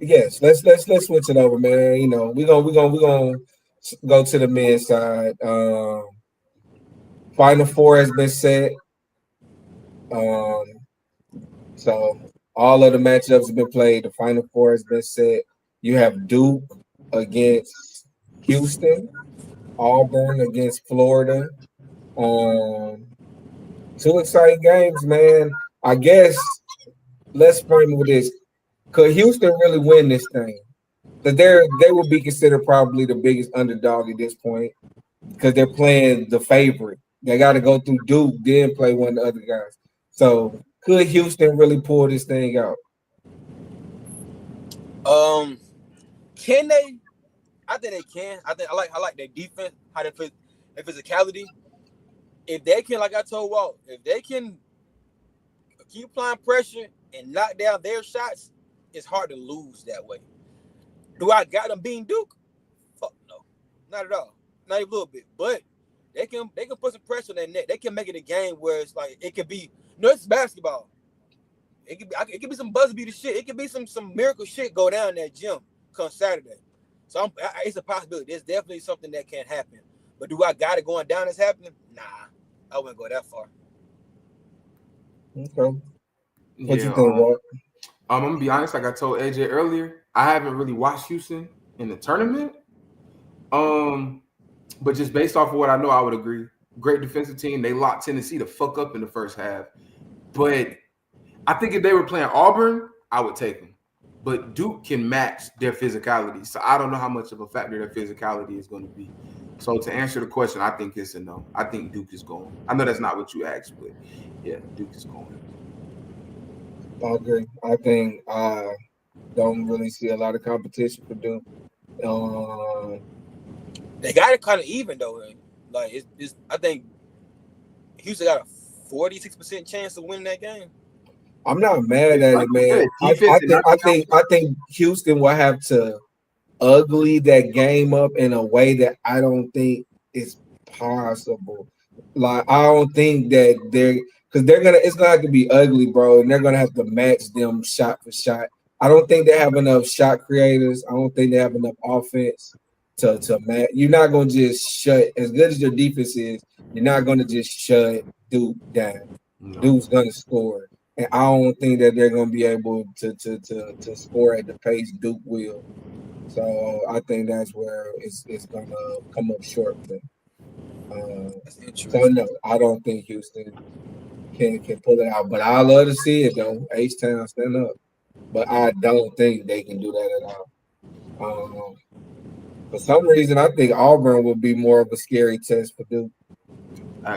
Yes, let's switch it over, man. You know, we're gonna go to the men's side. Final 4 has been set. So all of the matchups have been played. The Final 4 has been set. You have Duke against Houston, Auburn against Florida. 2 exciting games, man. I guess let's frame it with this. Could Houston really win this thing? Because they will be considered probably the biggest underdog at this point because they're playing the favorite. They got to go through Duke, then play one of the other guys. So could Houston really pull this thing out? Can they? I think they can. I like their defense, how they fit, their physicality. If they can, like I told Walt, if they can keep applying pressure and knock down their shots, it's hard to lose that way. Do I got them beating Duke? Fuck no, not at all, not even a little bit. But they can put some pressure on their neck. They can make it a game where it's like it could be. No, it's basketball. It could be some buzzer beater shit. It could be some miracle shit go down in that gym come Saturday. So it's a possibility. There's definitely something that can happen. But do I got it going down that's happening? Nah, I wouldn't go that far. Okay. What you think, Walt? I'm gonna be honest. Like I told AJ earlier, I haven't really watched Houston in the tournament. But just based off of what I know, I would agree. Great defensive team. They locked Tennessee the fuck up in the first half. But I think if they were playing Auburn, I would take them. But Duke can match their physicality. So I don't know how much of a factor their physicality is going to be. So to answer the question, I think it's a no. I think Duke is going. I know that's not what you asked, but yeah, Duke is going. I agree. I think I don't really see a lot of competition for Duke. They got it kind of even though. Like it's I think Houston got a 46% chance of winning that game. I'm not mad at it, man. I think Houston will have to ugly that game up in a way that I don't think is possible. Like I don't think that it's gonna have to be ugly, bro, and they're gonna have to match them shot for shot. I don't think they have enough shot creators. I don't think they have enough offense to match. You're not gonna just shut as good as your defense is. You're not gonna just shut Duke down. No. Duke's gonna score. And I don't think that they're going to be able to score at the pace Duke will. So I think that's where it's going to come up short. So no, I don't think Houston can pull it out. But I love to see it though. H-Town stand up. But I don't think they can do that at all. For some reason, I think Auburn will be more of a scary test for Duke.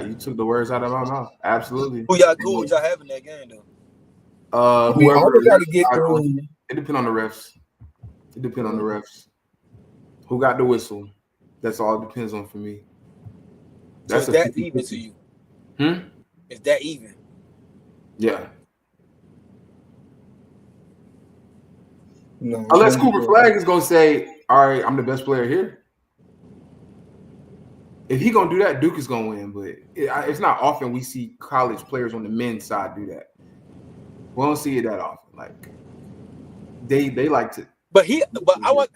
You took the words out of my mouth. Absolutely. Who y'all having that game though? Auburn got to get through. It depends on the refs. Who got the whistle? That's all it depends on for me. That's so that even to you? Is that even? Yeah. No, unless Cooper Flag is gonna say, "All right, I'm the best player here." If he gonna do that, Duke is gonna win. But it's not often we see college players on the men's side do that. We don't see it that often. Like they like to. But I like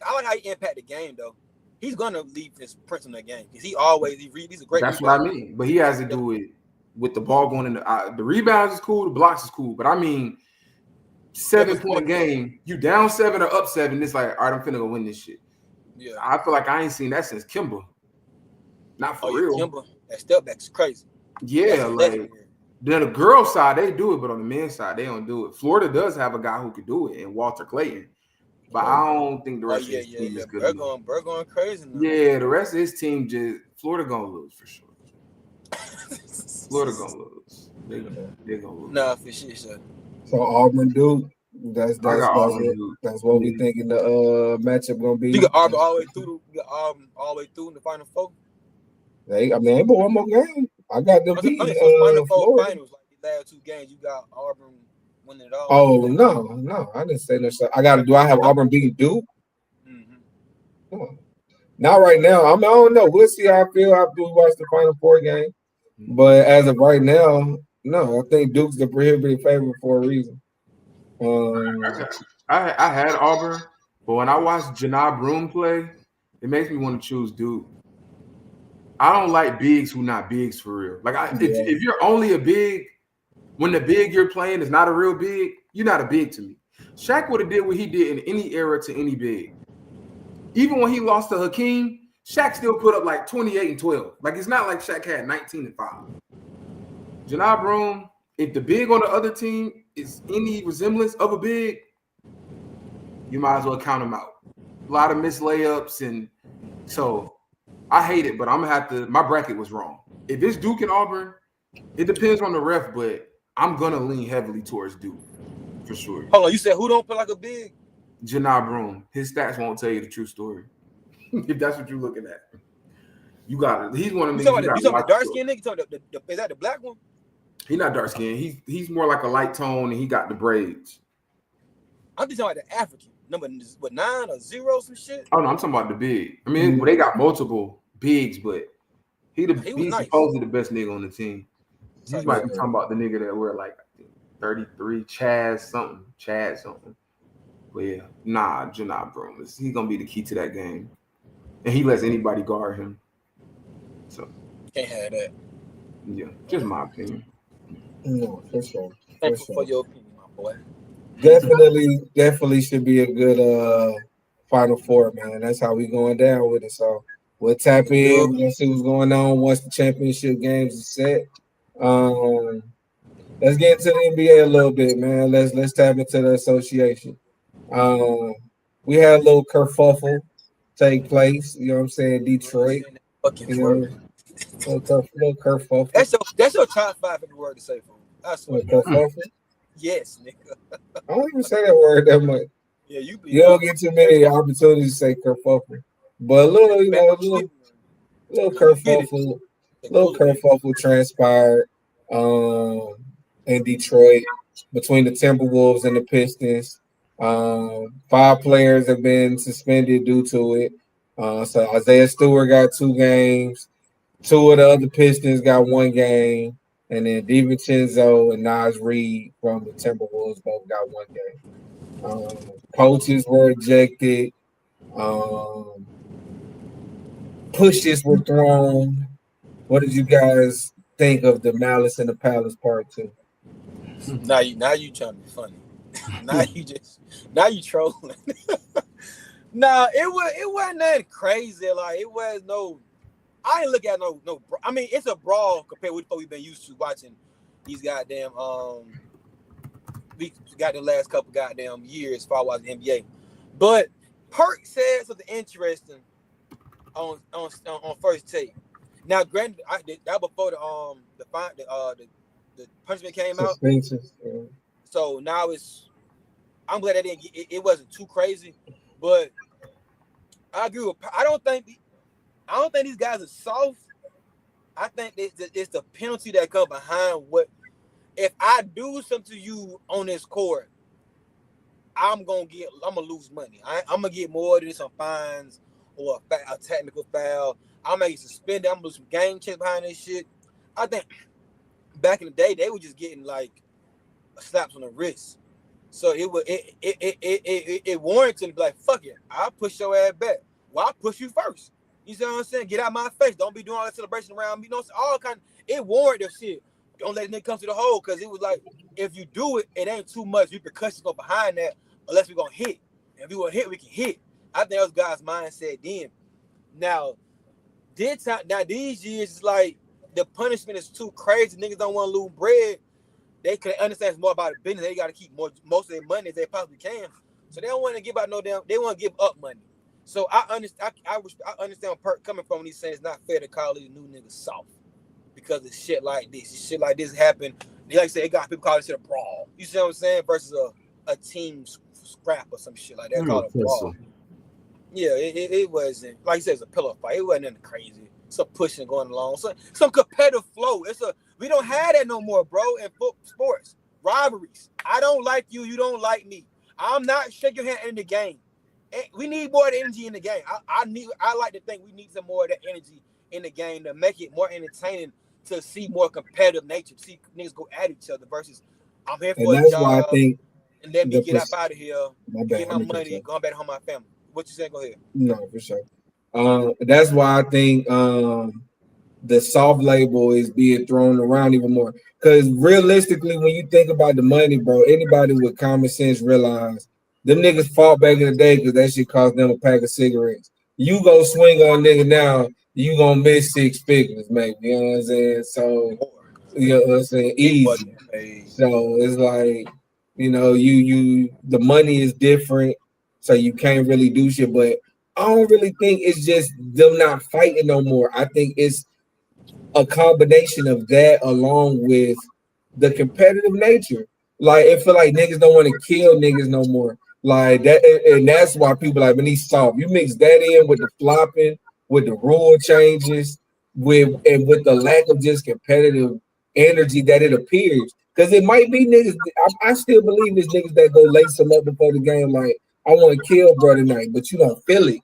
how he impact the game though. He's gonna leave his prints in the game because he's a great. That's what I mean. But he has to do it with the ball going in the rebounds is cool, the blocks is cool. But I mean, 7-point game, you down 7 or up 7. It's like, all right, I'm finna go win this shit. Yeah, I feel like I ain't seen that since Kimba. Not for real. Kimba, that step back is crazy. Yeah, like then the girls' side they do it, but on the men's side they don't do it. Florida does have a guy who could do it, and Walter Clayton. But I don't think the rest of his team is good. They're going crazy now. Yeah, the rest of his team Florida gonna lose for sure. Florida gonna lose. They're gonna lose. Nah, for sure. So Auburn Duke. That's what we thinking the matchup gonna be. You got Auburn all the way through. In the Final Four. They but one more game. I got them beat. Final Four finals, like the last 2 games. You got Auburn winning it all. Oh no, I didn't say no. Do I have Auburn beating Duke? Come on. Not right now. I don't know. We'll see how I feel after we watch the Final Four game. But as of right now, no, I think Duke's the prohibited favorite for a reason. I had Auburn, but when I watched Janai Broom play, it makes me want to choose Duke. I don't like bigs who not bigs for real. Like if you're only a big, when the big you're playing is not a real big, you're not a big to me. Shaq would have did what he did in any era to any big. Even when he lost to Hakeem, Shaq still put up like 28 and 12. Like it's not like Shaq had 19 and 5. Janai Broom, if the big on the other team is any resemblance of a big, you might as well count him out. A lot of missed layups, and so I hate it, but I'm gonna have to. My bracket was wrong. If it's Duke and Auburn, it depends on the ref, but I'm gonna lean heavily towards Duke for sure. Hold on, you said who don't play like a big? Janai Broom. His stats won't tell you the true story. If that's what you're looking at, you got it. He's one of the. You talking about the dark skin nigga? Is that the black one? He's not dark skinned. He's more like a light tone, and he got the braids. I'm just talking about the African number 9 or 0 some shit. Oh no, I'm talking about the big. I mean, they got multiple bigs, but he's nice. Supposedly the best nigga on the team. He's might be talking about the nigga that wear like 33, Chad something. But yeah, Janai Broom. He's gonna be the key to that game, and he lets anybody guard him. So can't have that. Yeah, just my opinion. No, for sure. Thank you for your opinion, my boy. Definitely should be a good Final Four, man. That's how we going down with it. So we'll tap in. We're gonna see what's going on once the championship games are set. Let's get into the NBA a little bit, man. Let's tap into the association. We had a little kerfuffle take place. You know what I'm saying? Detroit. Little kerfuffle. That's your top 5 favorite word to say for me. I swear. Kerfuffle? Yes, nigga. I don't even say that word that much. Yeah, you don't get too many opportunities to say kerfuffle. But a little, little kerfuffle transpired in Detroit between the Timberwolves and the Pistons. 5 players have been suspended due to it. So Isaiah Stewart got 2 games. 2 of the other Pistons got 1 game. And then DiVincenzo and Naz Reid from the Timberwolves both got 1 game. Coaches were ejected. Pushes were thrown. What did you guys think of the Malice in the Palace Part 2? Now you trying to be funny. now you trolling. Nah, it wasn't that crazy. Like it was no. I didn't look at no. I mean, it's a brawl compared with what we've been used to watching these goddamn we got the last couple goddamn years for watching NBA. But Perk said something interesting on First Take. Now, granted, that before the punishment came out. Yeah. So now I'm glad that it wasn't too crazy, but I agree with. I don't think these guys are soft. I think it's the penalty that comes behind what. If I do something to you on this court, I'm gonna lose money. I'm gonna get more than some fines or a technical foul. I'm gonna get suspended. I'm gonna lose some game checks behind this shit. I think back in the day they were just getting like slaps on the wrist, so it warranted to be like, fuck it, I'll push your ass back. Well, I'll push you first. You see what I'm saying? Get out my face. Don't be doing all that celebration around me. You know, all kind. It warranted the shit. Don't let it come to the hole, because it was like, if you do it, it ain't too much repercussions go behind that unless we're gonna hit. And if we gonna hit, we can hit. I think those guys' mindset then. Now these years it's like the punishment is too crazy. Niggas don't want to lose bread. They can understand more about the business. They gotta keep most of their money as they possibly can. So they don't want to give out no damn. They want to give up money. So I understand. I understand where Perk coming from when he's saying it's not fair to call these new niggas soft. Because of shit like this. Shit like this happened. Like I said, it got people call this shit a brawl. You see what I'm saying? Versus a team scrap or some shit like that. Called a brawl. Yeah, it wasn't. Like you said, it's a pillow fight. It wasn't nothing crazy. Some pushing going along. Some competitive flow. We don't have that no more, bro, in sports. Rivalries. I don't like you. You don't like me. I'm not shaking your hand in the game. We need more of the energy in the game. I like to think we need some more of that energy in the game to make it more entertaining, to see more competitive nature, to see niggas go at each other versus I'm here for a job, why I think and let me get up out of here, get my money, going back home my family. What you saying? Go ahead. No, for sure. That's why I think the soft label is being thrown around even more. Because realistically, when you think about the money, bro, anybody with common sense realize them niggas fought back in the day because that shit cost them a pack of cigarettes. You go swing on nigga now, you gonna miss 6 figures, maybe. You know what I'm saying? So, you know what I'm saying? Easy. So it's like, you know, the money is different, so you can't really do shit. But I don't really think it's just them not fighting no more. I think it's a combination of that along with the competitive nature. Like, it feel like niggas don't want to kill niggas no more. Like that, and that's why people like when he's soft. You mix that in with the flopping, with the rule changes, with the lack of just competitive energy that it appears. Because it might be niggas. I still believe it's niggas that go lace them up before the game. Like, I want to kill bro tonight, but you don't feel it.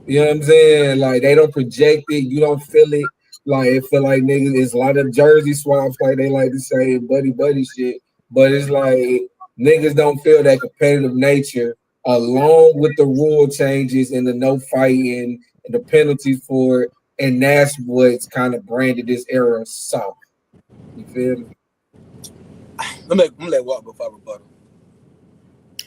You know what I'm saying? Like, they don't project it. You don't feel it. Like, it feel like niggas. It's a lot of jersey swaps, like they like to say, buddy shit. But it's like niggas don't feel that competitive nature, along with the rule changes and the no fighting and the penalties for it, and that's what's kind of branded this era soft. You feel me? I'm gonna let Walk go for rebuttal.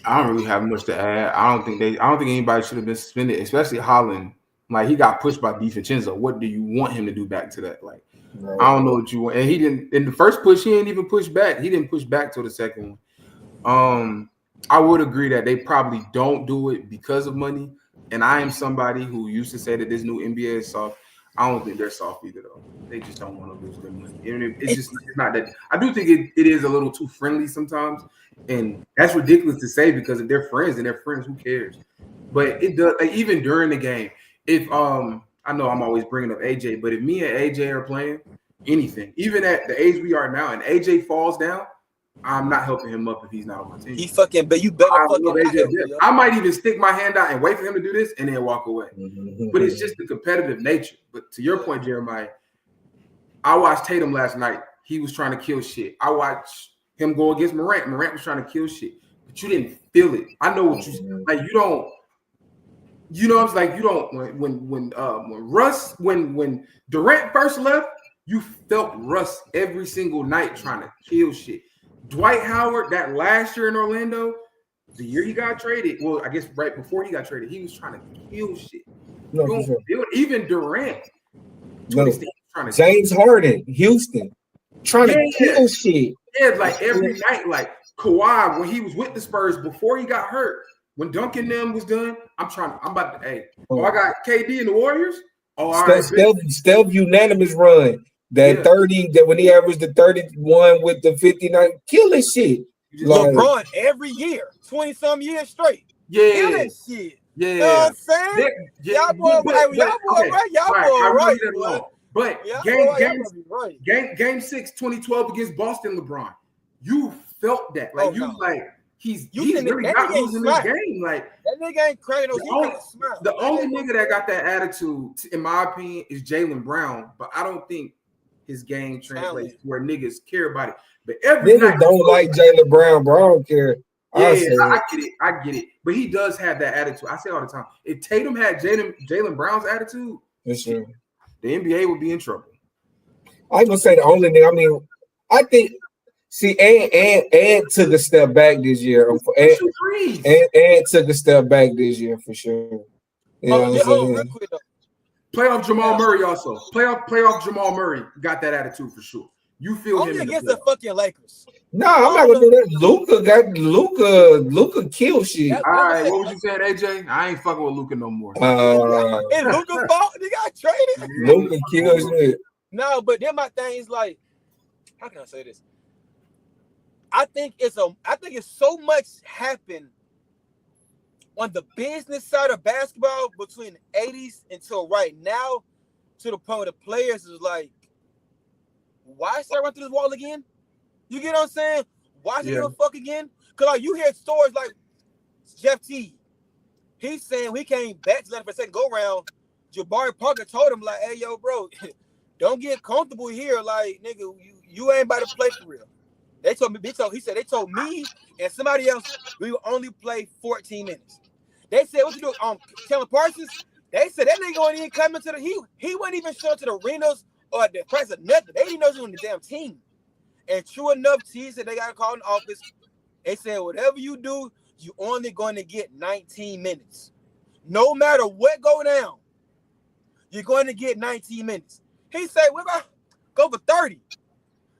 I don't really have much to add. I don't think anybody should have been suspended, especially Holland. Like, he got pushed by DiVincenzo. What do you want him to do back to that? Like, right. I don't know what you want. And he didn't in the first push. He didn't even push back. He didn't push back till the second one. I would agree that they probably don't do it because of money. And I am somebody who used to say that this new NBA is soft. I don't think they're soft either, though. They just don't want to lose their money. It's not that. I do think it is a little too friendly sometimes, and that's ridiculous to say because if they're friends and they're friends, who cares? But it does. Like, even during the game, if I know I'm always bringing up AJ, but if me and AJ are playing anything, even at the age we are now, and AJ falls down, I'm not helping him up if he's not on my team. He fucking, but you better I might even stick my hand out and wait for him to do this and then walk away. But it's just the competitive nature. But to your point, Jeremiah, I watched Tatum last night. He was trying to kill shit. I watched him go against Morant. Morant was trying to kill shit, but you didn't feel it. I know what you like. You don't. You know, it's like you don't. When Durant first left, you felt Russ every single night trying to kill shit. Dwight Howard, that last year in Orlando, the year he got traded, well, I guess right before he got traded, he was trying to kill shit. No, for sure. Even Durant. James Harden, Houston, trying to kill shit. Yeah, like every night, like Kawhi, when he was with the Spurs before he got hurt, when Duncan them was done, I'm about to, I got KD and the Warriors. Oh, all right. Steph unanimous run. That 30, that when he averaged the 31 with the 59, killing shit. Like, LeBron every year, 20-some years straight. Yeah, Killing shit. yeah. You know what I'm saying? Y'all boy, right? Y'all boy, right, boy. But Y'all game 6, 2012 against Boston, LeBron, you felt that. Like, he's really not losing this game. Like, that nigga ain't crying. The only nigga that got that attitude, in my opinion, is Jaylen Brown. But I don't think his game translates to where niggas care about it. But every niggas night don't like Jaylen Brown, bro. I don't care. Yeah, I get it. But he does have that attitude. I say all the time. If Tatum had Jaylen Brown's attitude, sure, the NBA would be in trouble. I ain't gonna say the only thing. I mean, I think and took a step back this year. And took a step back this year for sure. You know what I'm saying? Real quick, though. Playoff Jamal Murray also. Playoff Jamal Murray got that attitude for sure. You feel him against the fucking Lakers. No, I'm not gonna do that. Luka kill shit. All right, what was you saying, AJ? I ain't fucking with Luka no more. It's Luka's fault. They got traded. Luka kill shit. No, but then my thing is like, how can I say this? I think it's so much happened on the business side of basketball between the 80s until right now, to the point where the players is like, why start running through this wall again? You get what I'm saying? Why should you give a fuck again? Because like you hear stories like Jeff T. He's saying we came back to that for a second go round. Jabari Parker told him like, hey yo, bro, don't get comfortable here. Like, nigga, you ain't about to play for real. They told me, they told me and somebody else we will only play 14 minutes. They said, what you do? Kellen Parsons, they said that nigga wasn't even coming to he wasn't even showing to the arenas or the press or nothing. They didn't know he was on the damn team. And true enough, T said they got a call in the office. They said, whatever you do, you only going to get 19 minutes. No matter what go down, you're going to get 19 minutes. He said, we're going to go for 30.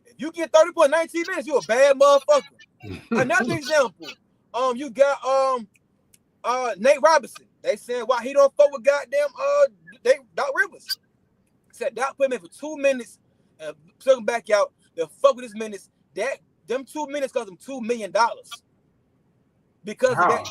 If you get 30.19 minutes, you're a bad motherfucker. Another example, you got Nate Robinson. They said why he don't fuck with goddamn Doc Rivers. Said Doc put him in for 2 minutes and took him back out. The fuck with his minutes. Them 2 minutes cost him $2 million. Because of that.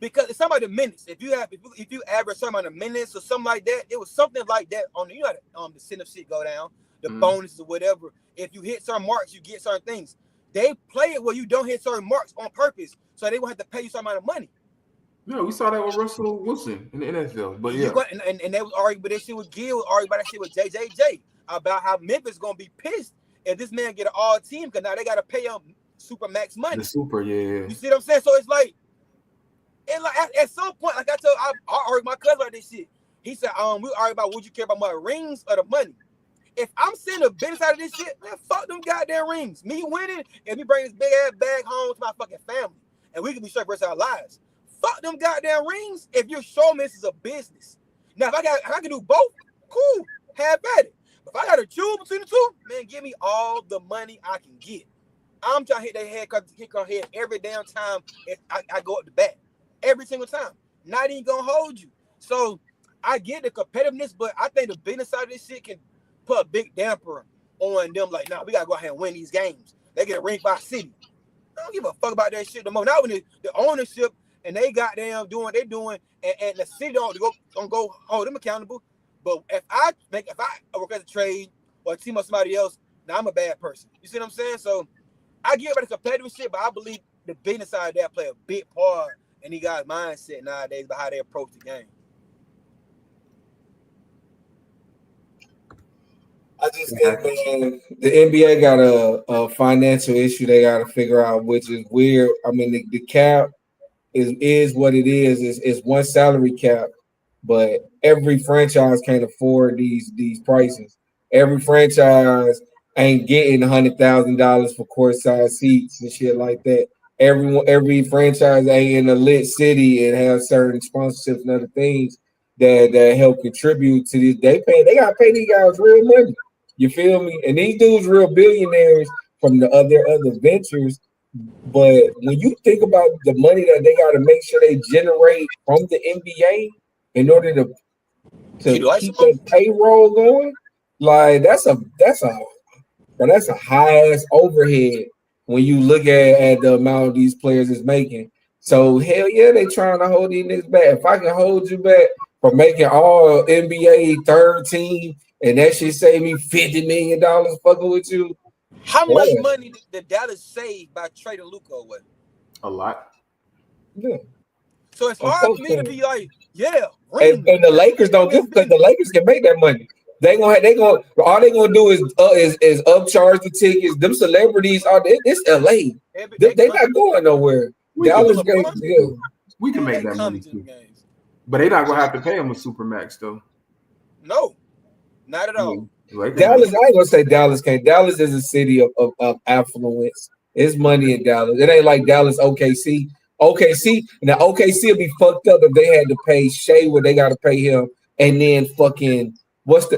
Because it's something about the minutes. If you average some amount of minutes or something like that, it was something like that on the the incentive shit go down, the bonuses or whatever. If you hit certain marks, you get certain things. They play it where you don't hit certain marks on purpose, so they won't have to pay you some amount of money. No, we saw that with Russell Wilson in the NFL. But yeah, and they was arguing, but that shit with Gil, arguing about that shit with JJJ about how Memphis gonna be pissed if this man get an all team because now they gotta pay him super max money. The super, yeah. You see what I'm saying? So it's like at some point, like I argued with my cousin about this shit. He said, we argue about would you care about my rings or the money? If I'm seeing the business out of this shit, man, fuck them goddamn rings. Me winning and me bring this big ass bag home to my fucking family, and we can be straight for our lives. Fuck them goddamn rings. If you're showing me this is a business. Now, if I can do both, cool, have at it. If I got to choose between the two, man, give me all the money I can get. I'm trying to hit their head, kick her head every damn time I go up the bat. Every single time. Not even gonna hold you. So I get the competitiveness, but I think the business side of this shit can put a big damper on them. Like, nah, we gotta go ahead and win these games. They get a ring by city. I don't give a fuck about that shit no more. Not when the ownership and they goddamn doing what they doing, and the city don't go hold them accountable. But if I work as a trade or a team or somebody else, now I'm a bad person. You see what I'm saying? So I get about the competitive shit, but I believe the business side of that play a big part in these guys' mindset nowadays about how they approach the game. I just think, man, the NBA got a financial issue they got to figure out, which is weird. I mean, the cap is what it is. It's one salary cap, but every franchise can't afford these prices. Every franchise ain't getting $100,000 for courtside seats and shit like that. Every franchise ain't in a lit city and have certain sponsorships and other things that help contribute to this. They gotta pay these guys real money. You feel me? And these dudes real billionaires from the other ventures. But when you think about the money that they got to make sure they generate from the NBA in order to keep that payroll going, like that's a high ass overhead when you look at the amount these players is making. So hell yeah, they trying to hold these niggas back. If I can hold you back for making all NBA third team and that shit save me $50 million fucking with you. How much money did Dallas save by trading Luka away? A lot. Yeah. So it's hard for me to be like, yeah. And the Lakers don't give because the Lakers can make that money. All they gonna do is upcharge the tickets. Them celebrities are it's LA. They not going nowhere. Dallas we can make that money too. But they're not gonna have to pay them a supermax though. No, not at all. Dallas, I ain't gonna say Dallas can't. Dallas is a city of affluence. It's money in Dallas. It ain't like Dallas OKC. Now OKC would be fucked up if they had to pay Shea what they got to pay him, and then fucking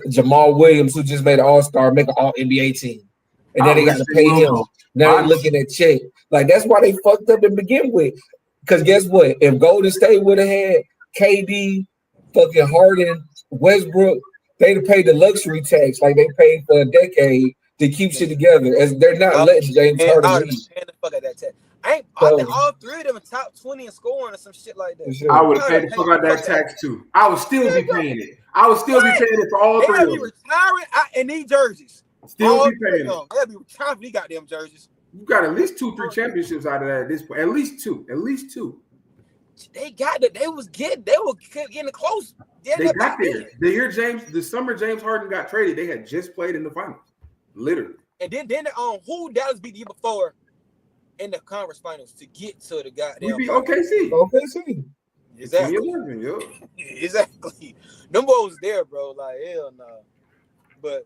Jamal Williams, who just made an All-Star, make an All-NBA team, and then they got to pay him. Now they're looking at check. Like that's why they fucked up to begin with. Because guess what? If Golden State would have had KD, fucking Harden, Westbrook, they'd have paid the luxury tax like they paid for a decade to keep shit together. As they're not letting James Harden leave. I think all three of them are top 20 in scoring or some shit like that. I would have paid the fuck out that tax too. I would still be paying it. I would still be paying it for all three of them. They'll be retiring in these jerseys. Still be paying it. They'll be retiring for these goddamn jerseys. You got at least 2-3 championships out of that at this point. At least two. They got it. They were getting close. They got there. The summer James Harden got traded, they had just played in the finals. Literally. And then who Dallas beat the year before in the conference finals to get to the goddamn. We beat OKC. Exactly. 2011, yo. Exactly. Them boys there, bro. Like hell no. But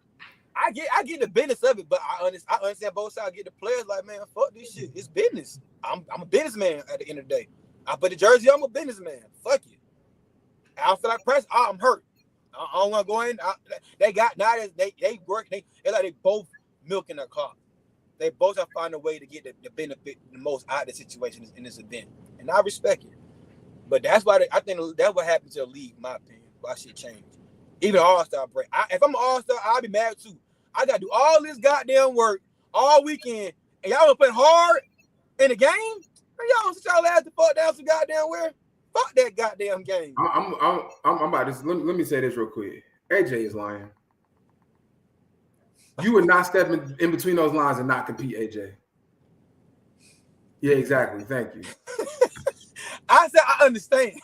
I get the business of it, but I understand both sides. I get the players like, man, fuck this shit. It's business. I'm a businessman at the end of the day. I put the jersey. I'm a businessman. Fuck it. I don't feel like press. I'm hurt. I don't want to go in. They work. It's like they both milking their clock. They both have to find a way to get the benefit the most out of the situation in this event, and I respect it. But that's why I think that's what happened to the league, in my opinion. Why shit changed. Even All-Star break. If I'm an All-Star, I'll be mad too. I gotta do all this goddamn work all weekend, and y'all gonna play hard in the game? Man, y'all sit y'all ass to fuck down some goddamn where? Fuck that goddamn game. I'm about this. Let me say this real quick. AJ is lying. You would not step in between those lines and not compete, AJ. Yeah, exactly. Thank you. I said I understand.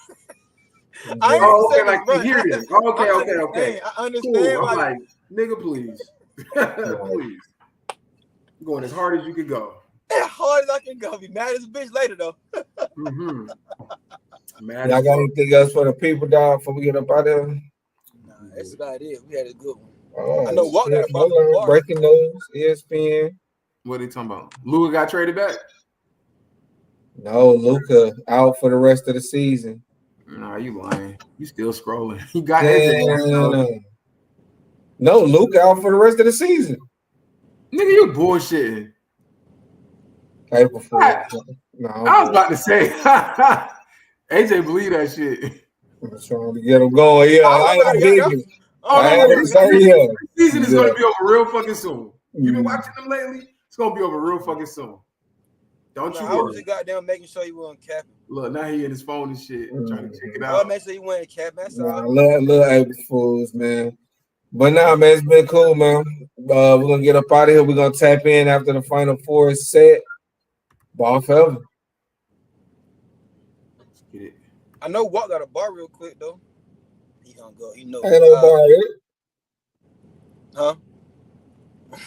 Okay, like you hear this. Okay. I understand. Cool. I'm like, nigga, please. Please. I'm going as hard as you can go. As hard as I can go. Be mad as a bitch later, though. Mm-hmm. Y'all got anything else for the people, dog, before we get up out of here? Nah, that's about it. We had a good one. Oh, I know Walk got a breaking news, ESPN. What are they talking about? Luka got traded back? No, Luka out for the rest of the season. Nah, you lying. You still scrolling. You got AJ. No, Luka out for the rest of the season. Nigga, you bullshitting. April Fool. No, I was about to say, AJ believe that shit. I'm trying to get him going. Yeah, I'm digging. The season is going to be over real fucking soon. You been watching them lately? It's going to be over real fucking soon. Don't you worry. I was just goddamn making sure he wasn't capping. Look, now he in his phone and shit, trying to check it out. I make sure he wasn't capping. That's all. Little April Fools, man. But nah, man, it's been cool, man. We're going to get up out of here. We're going to tap in after the Final Four is set. Ball forever. Let's get it. I know Walk got a bar real quick, though. He gonna go. He know. Ain't no bar, huh?